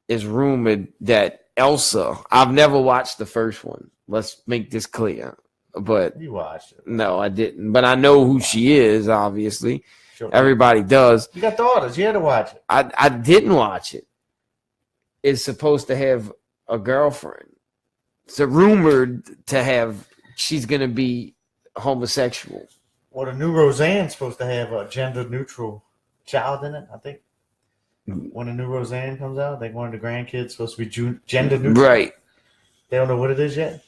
is rumored that Elsa. I've never watched the first one. Let's make this clear. But
you watched it?
No, I didn't. But I know who she is. Obviously,
sure.
Everybody does.
You got daughters. You had to watch it.
I didn't watch it. It's supposed to have a girlfriend. It's rumored to have. She's gonna be homosexual.
Well, the new Roseanne's supposed to have a gender-neutral child in it. I think when the new Roseanne comes out, like one of the grandkids supposed to be gender-neutral.
Right.
They don't know what it is yet.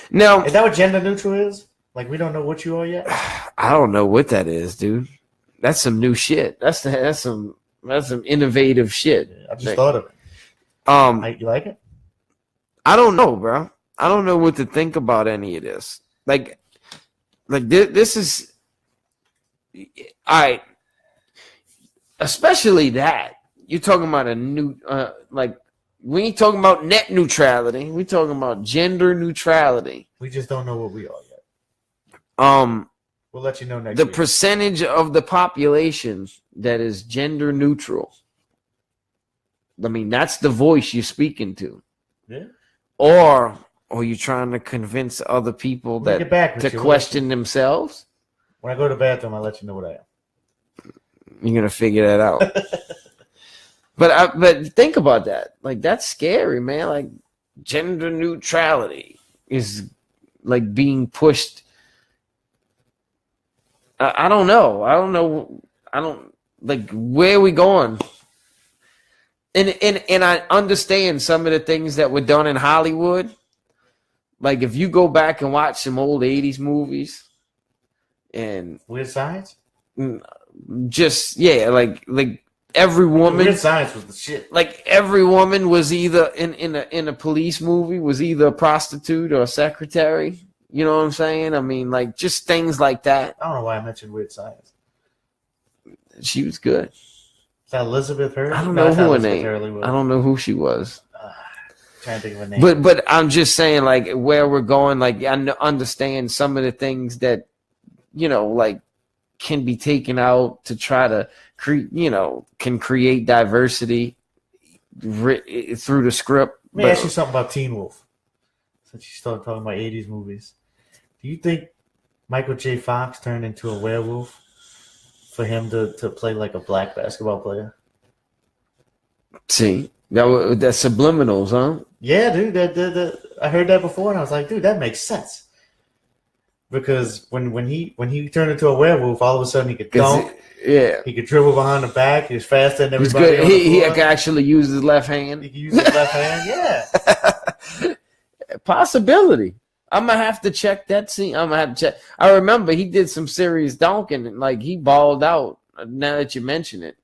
Now,
is that what gender-neutral is? Like we don't know what you are yet.
I don't know what that is, dude. That's some new shit. That's some innovative shit.
Yeah, I just thought of it. You like it?
I don't know, bro. I don't know what to think about any of this. Like this is all right. Especially that you're talking about a new, like we ain't talking about net neutrality. We talking about gender neutrality.
We just don't know what we are yet. We'll let you know next
the
week.
Percentage of the population that is gender neutral. I mean, that's the voice you're speaking to.
Yeah.
Or you're trying to convince other people that to question themselves.
When I go to the bathroom, I'll let you know what I am.
You're gonna figure that out. But think about that. Like that's scary, man. Like gender neutrality is like being pushed. I don't know. I don't like where are we going? And I understand some of the things that were done in Hollywood. Like if you go back and watch some old 80s movies and
Weird Science?
Just like every woman
Weird Science was the shit.
Like every woman was either in a police movie was either a prostitute or a secretary. You know what I'm saying? I mean, like just things like that.
I don't know why I mentioned Weird Science.
She was good.
that Elizabeth Hurley?
I don't know who her name. I don't know who she was.
Trying to think of a name.
But I'm just saying, like, where we're going, like, I understand some of the things that, you know, like, can be taken out to try to can create diversity through the script.
Let me ask you something about Teen Wolf. Since you started talking about 80s movies. Do you think Michael J. Fox turned into a werewolf for him to play like a black basketball player?
See, that's subliminals, huh?
Yeah, dude. I heard that before, and I was like, dude, that makes sense. Because when he turned into a werewolf, all of a sudden he could dunk. He could dribble behind the back. He was faster than everybody.
He's good. He could actually use his left hand.
He could use his left hand. Yeah.
Possibility. I'm gonna have to check that scene. I'm gonna have to check. I remember he did some serious dunking, and like he balled out. Now that you mention it,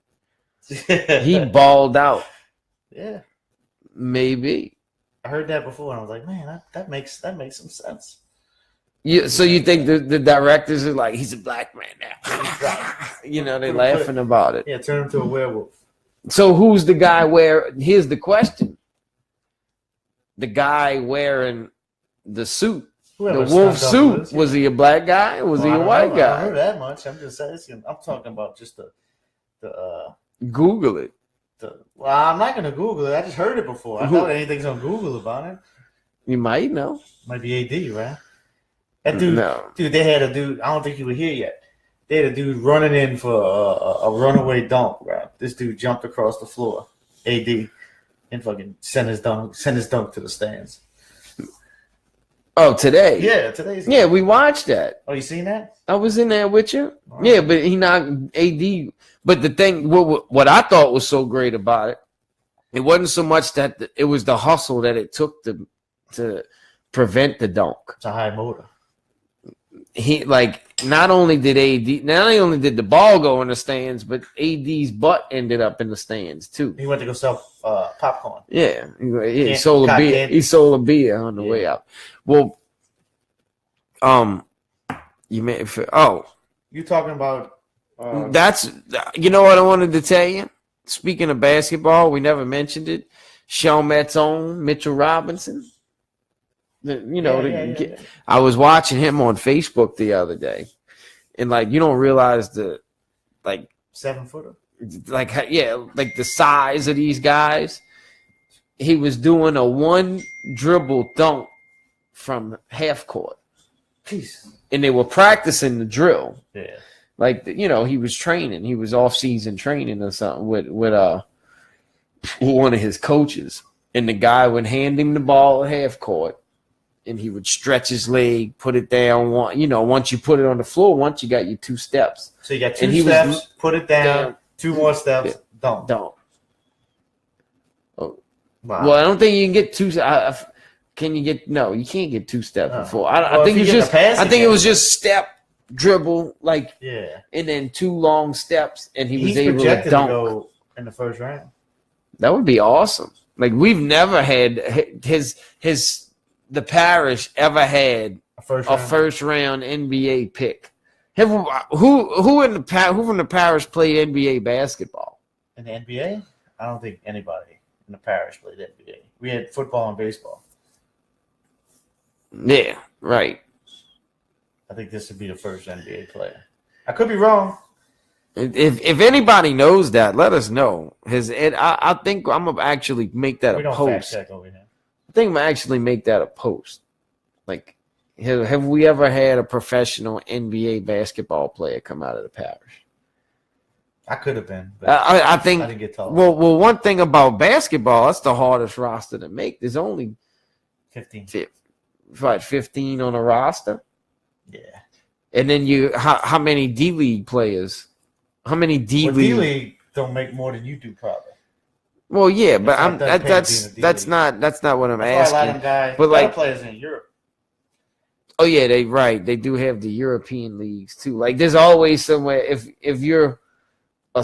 he balled out.
Yeah,
maybe.
I heard that before, and I was like, man, that makes some sense.
So you think the directors are like, he's a black man now? You know, they're laughing about it.
Yeah, turn him to a werewolf.
So who's the guy here's the question. The guy wearing the suit, the wolf suit, was he a black guy or was he a white guy?
I don't know that much. I'm just asking. I'm talking about just the
Google it.
Well, I'm not going to Google it. I just heard it before. I know anything's on Google about it.
You might know.
Might be AD, right? That dude, dude, they had a dude. I don't think he was here yet. They had a dude running in for a runaway dunk, right? This dude jumped across the floor, AD, and fucking sent his dunk to the stands.
Oh, today?
Yeah, today's game.
Yeah, we watched that.
Oh, you seen that?
I was in there with you. Right. Yeah, but he knocked AD. But the thing, what I thought was so great about it, it wasn't so much that it was the hustle that it took to prevent the dunk.
It's a high motor.
He not only did the ball go in the stands, but AD's butt ended up in the stands too.
He went to go sell popcorn.
Yeah, he sold a beer. He sold a beer on the way out. Well,
you talking about?
That's what I wanted to tell you. Speaking of basketball, we never mentioned it. Chalmette's own Mitchell Robinson. I was watching him on Facebook the other day, and you don't realize the
7-footer,
the size of these guys. He was doing a one dribble dunk from half court.
Jeez.
And they were practicing the drill.
Yeah.
He was training. He was off-season training or something with one of his coaches. And the guy would hand him the ball at half court, and he would stretch his leg, put it down. Once you put it on the floor, once you got your 2 steps.
So you got 2 steps, put it down, 2 more steps, dunk.
Oh. Wow. Well, I don't think you can get 2. Can you get? No, you can't get 2 steps before. I think it was just step, dribble, and then 2 long steps, and he was able to dunk.
To go in the first round.
That would be awesome. We've never had the parish ever had a first round NBA pick. Who from the parish played NBA basketball?
In the NBA? I don't think anybody in the parish played NBA. We had football and baseball.
Yeah, right.
I think this would be the first NBA player. I could be wrong.
If anybody knows that, let us know. I think I'm gonna actually make that a post.
Fact check over here.
I think I'm gonna actually make that a post. Have we ever had a professional NBA basketball player come out of the parish?
I could have been. But
I think.
I didn't get told.
Well, one thing about basketball, that's the hardest roster to make. There's only
15.
15 on a roster.
Yeah. And
then how many D-League players? How many
D-League don't make more than you do, probably.
Well, yeah, but that's not what I'm asking.
A lot of guys,
but
players in Europe.
Oh yeah, they do have the European leagues too. There's always somewhere if you're a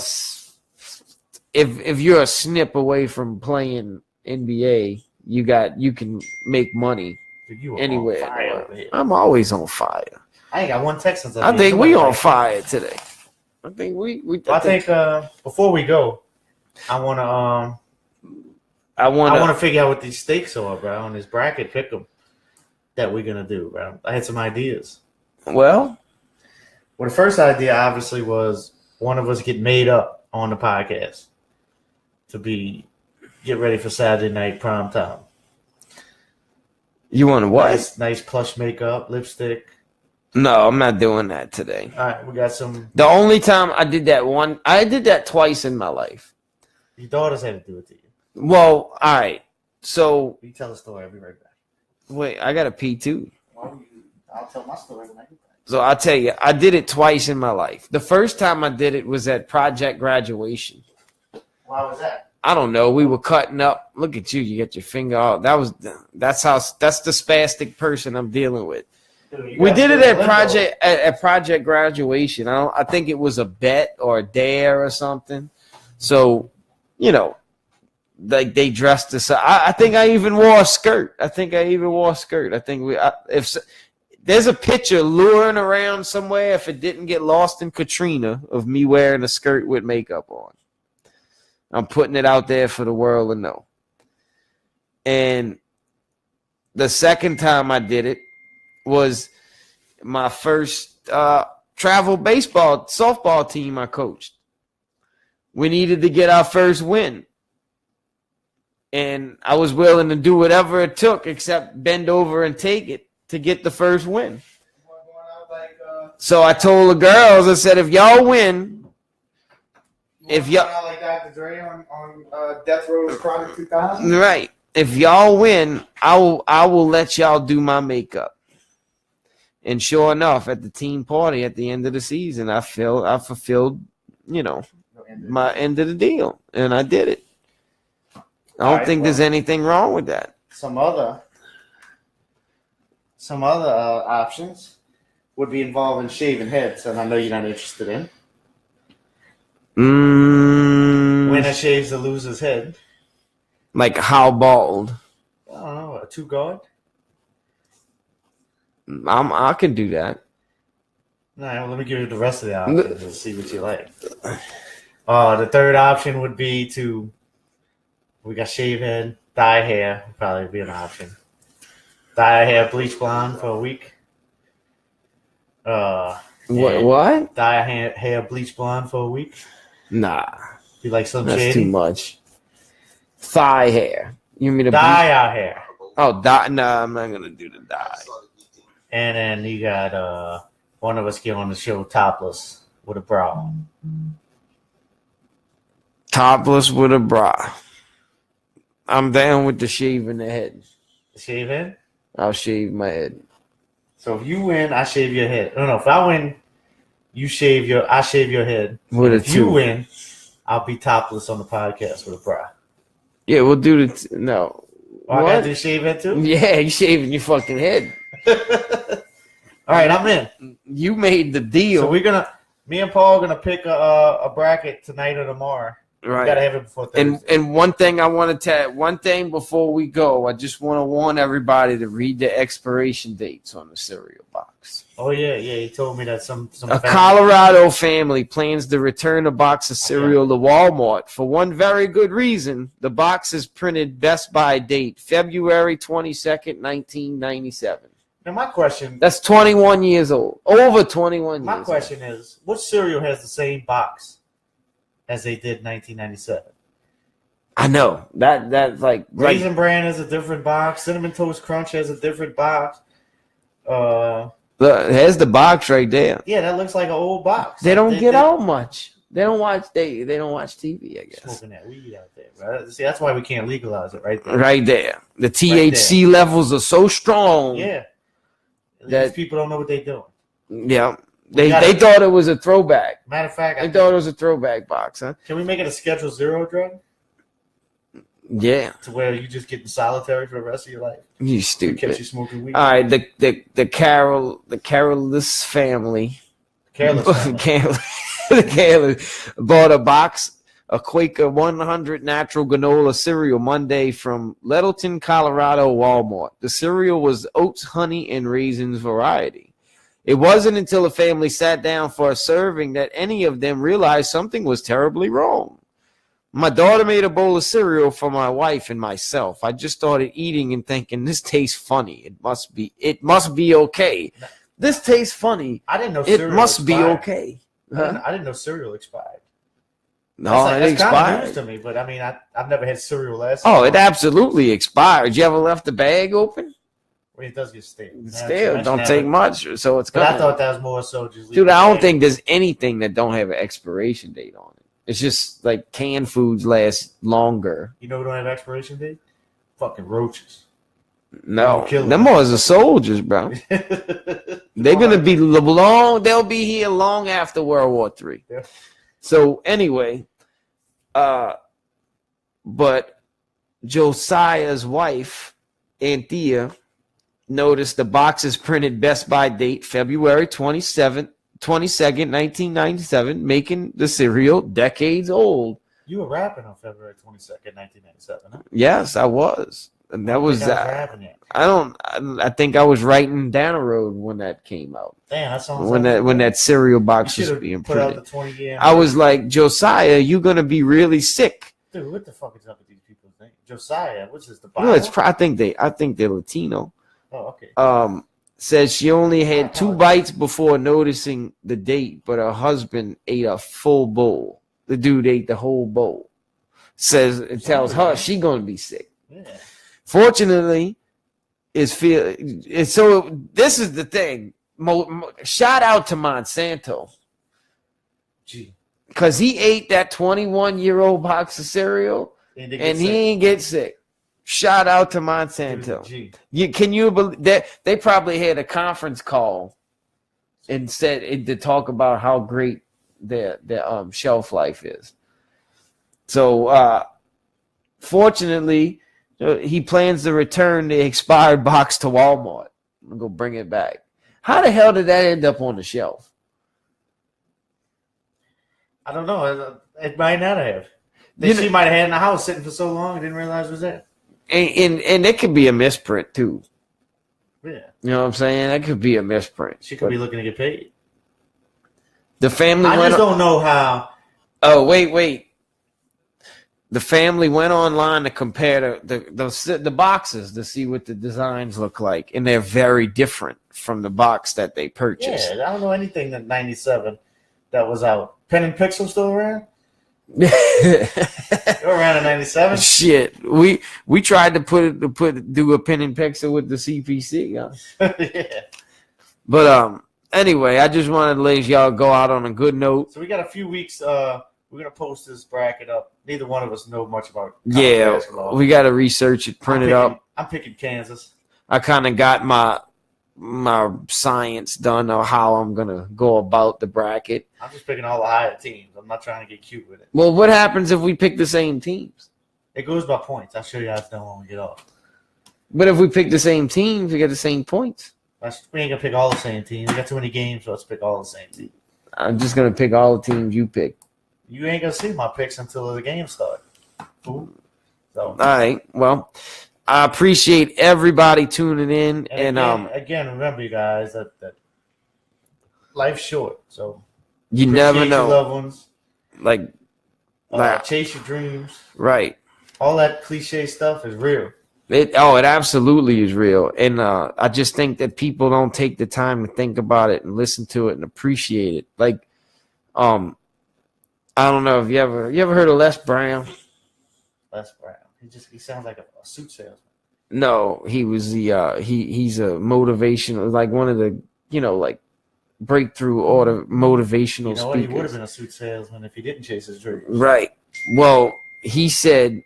snip away from playing NBA, you can make money anywhere. I'm always on fire.
I ain't got one Texans.
I think we on fire today. I think we.
I think before we go, I want to figure out what these stakes are, bro. On this bracket pick 'em that we're gonna do, bro. I had some ideas.
Well,
the first idea obviously was one of us get made up on the podcast to get ready for Saturday night prime time.
You want to what?
Nice plush makeup, lipstick.
No, I'm not doing that today.
All right, we got some.
The only time I did that twice in my life.
Your daughters had to do it to you.
Well, all right. So
you tell the story. I'll be right back.
Wait, I got to pee too.
I'll tell my story when I get back.
So I'll tell you, I did it twice in my life. The first time I did it was at project graduation.
Why was that?
I don't know. We were cutting up. Look at you. You got your finger out. That's the spastic person I'm dealing with. Dude, we did it at project graduation. I think it was a bet or a dare or something. So, like they dressed us up. I think I even wore a skirt. I think if there's a picture luring around somewhere, if it didn't get lost in Katrina, of me wearing a skirt with makeup on. I'm putting it out there for the world to know. And the second time I did it was my first travel softball team I coached. We needed to get our first win. And I was willing to do whatever it took except bend over and take it to get the first win. So I told the girls, I said, if y'all win, if y'all
like Dr. Dre on Death Row's Product 2000,
right? If y'all win, I will let y'all do my makeup. And sure enough, at the team party at the end of the season, I fulfilled, my end of the deal, and I did it. I don't think there's anything wrong with that.
Some other options would be involving shaving heads, and I know you're not interested in. Winner shaves the loser's head.
Like how bald?
I don't know, a 2-guard.
I can do that.
All right, well, let me give you the rest of the options and see what you like. The third option would be we got shave head, dye hair, would probably be an option. Dye hair, bleach blonde for a week.
What?
Dye hair, bleach blonde for a week.
Nah.
You like some
That's
shady?
too much. Thigh hair. You mean
dye our hair?
Oh, dye. Nah, I'm not gonna do the dye.
And then you got one of us get on the show topless with a bra.
Topless with a bra. I'm down with the shaving the head.
Shave head?
I'll shave my head.
So if you win, I shave your head. No. If I win, I shave your head.
If
you win, I'll be topless on the podcast with a bra.
Yeah, we'll do no.
I gotta do shave head too?
Yeah, you shaving your fucking head.
All right, I'm in.
You made the deal.
So me and Paul are gonna pick a bracket tonight or tomorrow.
Right.
We gotta have it before Thursday.
And one thing I want to tell, one thing before we go, I just want to warn everybody to read the expiration dates on the cereal box.
Oh yeah, he told me that some
Colorado family plans to return a box of cereal to Walmart for one very good reason. The box is printed Best Buy date February 22nd, 1997.
Now my question,
that's 21 years old. Over 21 years.
My question is, what cereal has the same box as they did in 1997?
I know that's like
Raisin Bran has a different box. Cinnamon Toast Crunch has a different box.
There's the box right there.
Yeah, that looks like an old box.
They don't get out much. They don't watch TV, I guess.
Smoking that weed out there, right? See, that's why we can't legalize it right there.
Right there. The THC levels are so strong.
Yeah. These people don't know what they're doing.
Yeah. They thought it was a throwback.
Matter of fact,
they thought it was a throwback box, huh?
Can we make it a Schedule 0 drug?
Yeah.
To where you just get in solitary for the rest of your life.
You stupid.
Kept you smoking weed.
All right, the Careless family. The Careless bought a Quaker 100 natural granola cereal Monday from Littleton, Colorado Walmart. The cereal was oats, honey, and raisins variety. It wasn't until the family sat down for a serving that any of them realized something was terribly wrong. My daughter made a bowl of cereal for my wife and myself. I just started eating and thinking, this tastes funny. It must be okay. This tastes funny.
I didn't know
it must
expired.
be okay.
Huh? I didn't know cereal expired.
No, it expired.
Kind of news to me, but I mean, I've never had cereal last.
Oh, it absolutely expired. You ever left the bag open?
Well, it does get stale.
Stale don't take much, so it's.
But I thought that was more so just.
Dude, I don't think there's anything that don't have an expiration date on it. It's just like canned foods last longer.
You know who don't have expiration date? Fucking roaches.
No, them boys are soldiers, bro. They're gonna be long. They'll be here long after World War III.
Yeah.
So anyway, but Josiah's wife, Anthea, noticed the box's printed Best By date February 22nd, 1997, making the cereal decades old.
You were rapping on February 22nd, 1997, huh?
Yes, I was. And that was I think I was writing down a road when that came out.
Damn, that sounds
when that cereal box was being
put out
printed.
the 20-year.
I was like, Josiah, you gonna be really sick.
Dude, what the fuck is up with these people's names? Josiah, what's this? The Bible?
No, it's I think they're Latino.
Oh, okay.
Says she only had 2 bites before noticing the date, but her husband ate a full bowl. The dude ate the whole bowl. It tells her she gonna be sick.
Yeah.
Fortunately, so this is the thing. Shout out to Monsanto.
Gee.
Because he ate that 21-year-old box of cereal and he ain't get sick. Shout out to Monsanto. Can you believe that they probably had a conference call and said to talk about how great their shelf life is. So fortunately, he plans to return the expired box to Walmart and go bring it back. How the hell did that end up on the shelf?
I don't know. It might not have. She might have had it in the house sitting for so long and didn't realize it was there.
And it could be a misprint too.
Yeah.
You know what I'm saying? That could be a misprint.
She could be looking to get paid.
The family
I just don't know how.
Oh, wait. The family went online to compare the boxes to see what the designs look like, and they're very different from the box that they purchased.
Yeah, I don't know anything that 97 that was out. Pen and Pixel still around? They were around in 97.
Shit, we tried to do a pen and pixel with the CPC. Huh?
Yeah.
But anyway, I just wanted to let y'all go out on a good note.
So we got a few weeks. We're gonna post this bracket up. Neither one of us know much about basketball.
We got to research it, print it up.
I'm picking Kansas.
I kind of got my science done on how I'm gonna go about the bracket.
I'm just picking all the higher teams. I'm not trying to get cute with it.
Well, what happens if we pick the same teams?
It goes by points. I'll show you how it's done when we get off.
But if we pick the same teams, we get the same points.
We ain't gonna pick all the same teams. We got too many games, so let's pick all the same teams.
I'm just gonna pick all the teams you pick.
You ain't gonna see my picks until the game starts. So.
All right. Well, I appreciate everybody tuning in, and
again, remember, you guys, that life's short, so
you never know.
Your loved ones,
like
chase your dreams.
Right.
All that cliche stuff is real.
It absolutely is real, and I just think that people don't take the time to think about it and listen to it and appreciate it. Like, I don't know if you ever heard of Les Brown. Les Brown. He sounds like a suit salesman. No, he was he's a motivational, like one of the like breakthrough order motivational speakers. What? He would have been a suit salesman if he didn't chase his dreams. Right. Well, he said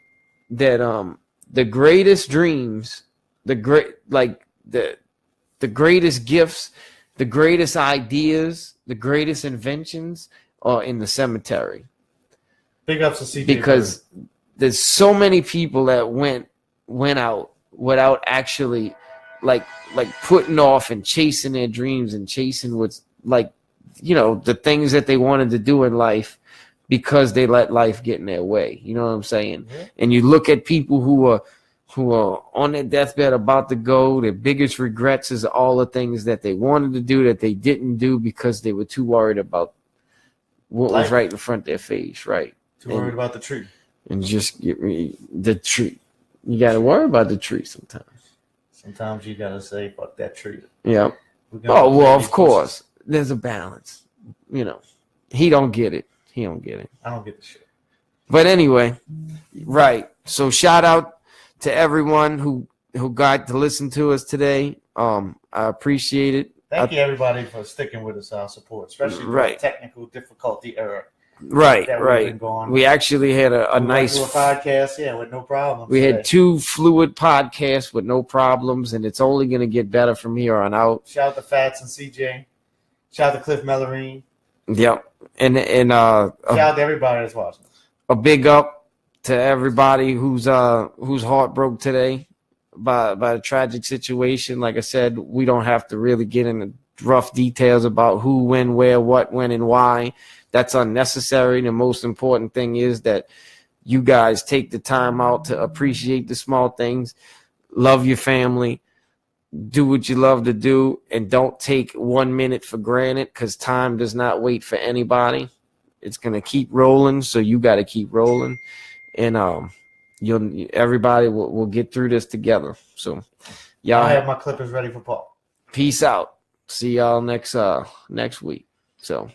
that the greatest dreams, the greatest gifts, the greatest ideas, the greatest inventions are in the cemetery. Big ups to CJ. Because there's so many people that went out without actually like putting off and chasing their dreams and chasing what's the things that they wanted to do in life because they let life get in their way. You know what I'm saying? Mm-hmm. And you look at people who are on their deathbed about to go, their biggest regrets is all the things that they wanted to do that they didn't do because they were too worried about what was right in front of their face, right? Too worried about the tree. and just the tree. You got to worry about the tree sometimes.
Sometimes you got to say, fuck that tree.
Yeah. Oh, well, of course. There's a balance. You know, he don't get it. He don't get it.
I don't get the shit.
But anyway, right. So shout out to everyone who got to listen to us today. I appreciate it.
Thank you, everybody, for sticking with us, our support, especially the technical difficulty era.
Right. We actually had a nice
podcast, with no problems.
We had 2 fluid podcasts with no problems, and it's only going to get better from here on out.
Shout out to Fats and CJ. Shout out to Cliff Mellerine.
Yep. And
shout out to everybody that's watching.
A big up to everybody whose heart broke today by a tragic situation. Like I said, we don't have to really get into rough details about who, when, where, what, when, and why. That's unnecessary. The most important thing is that you guys take the time out to appreciate the small things, love your family, do what you love to do, and don't take 1 minute for granted, because time does not wait for anybody. It's going to keep rolling, so you got to keep rolling. And everybody will get through this together. So y'all,
I have my clippers ready for Paul.
Peace out. See y'all next week. So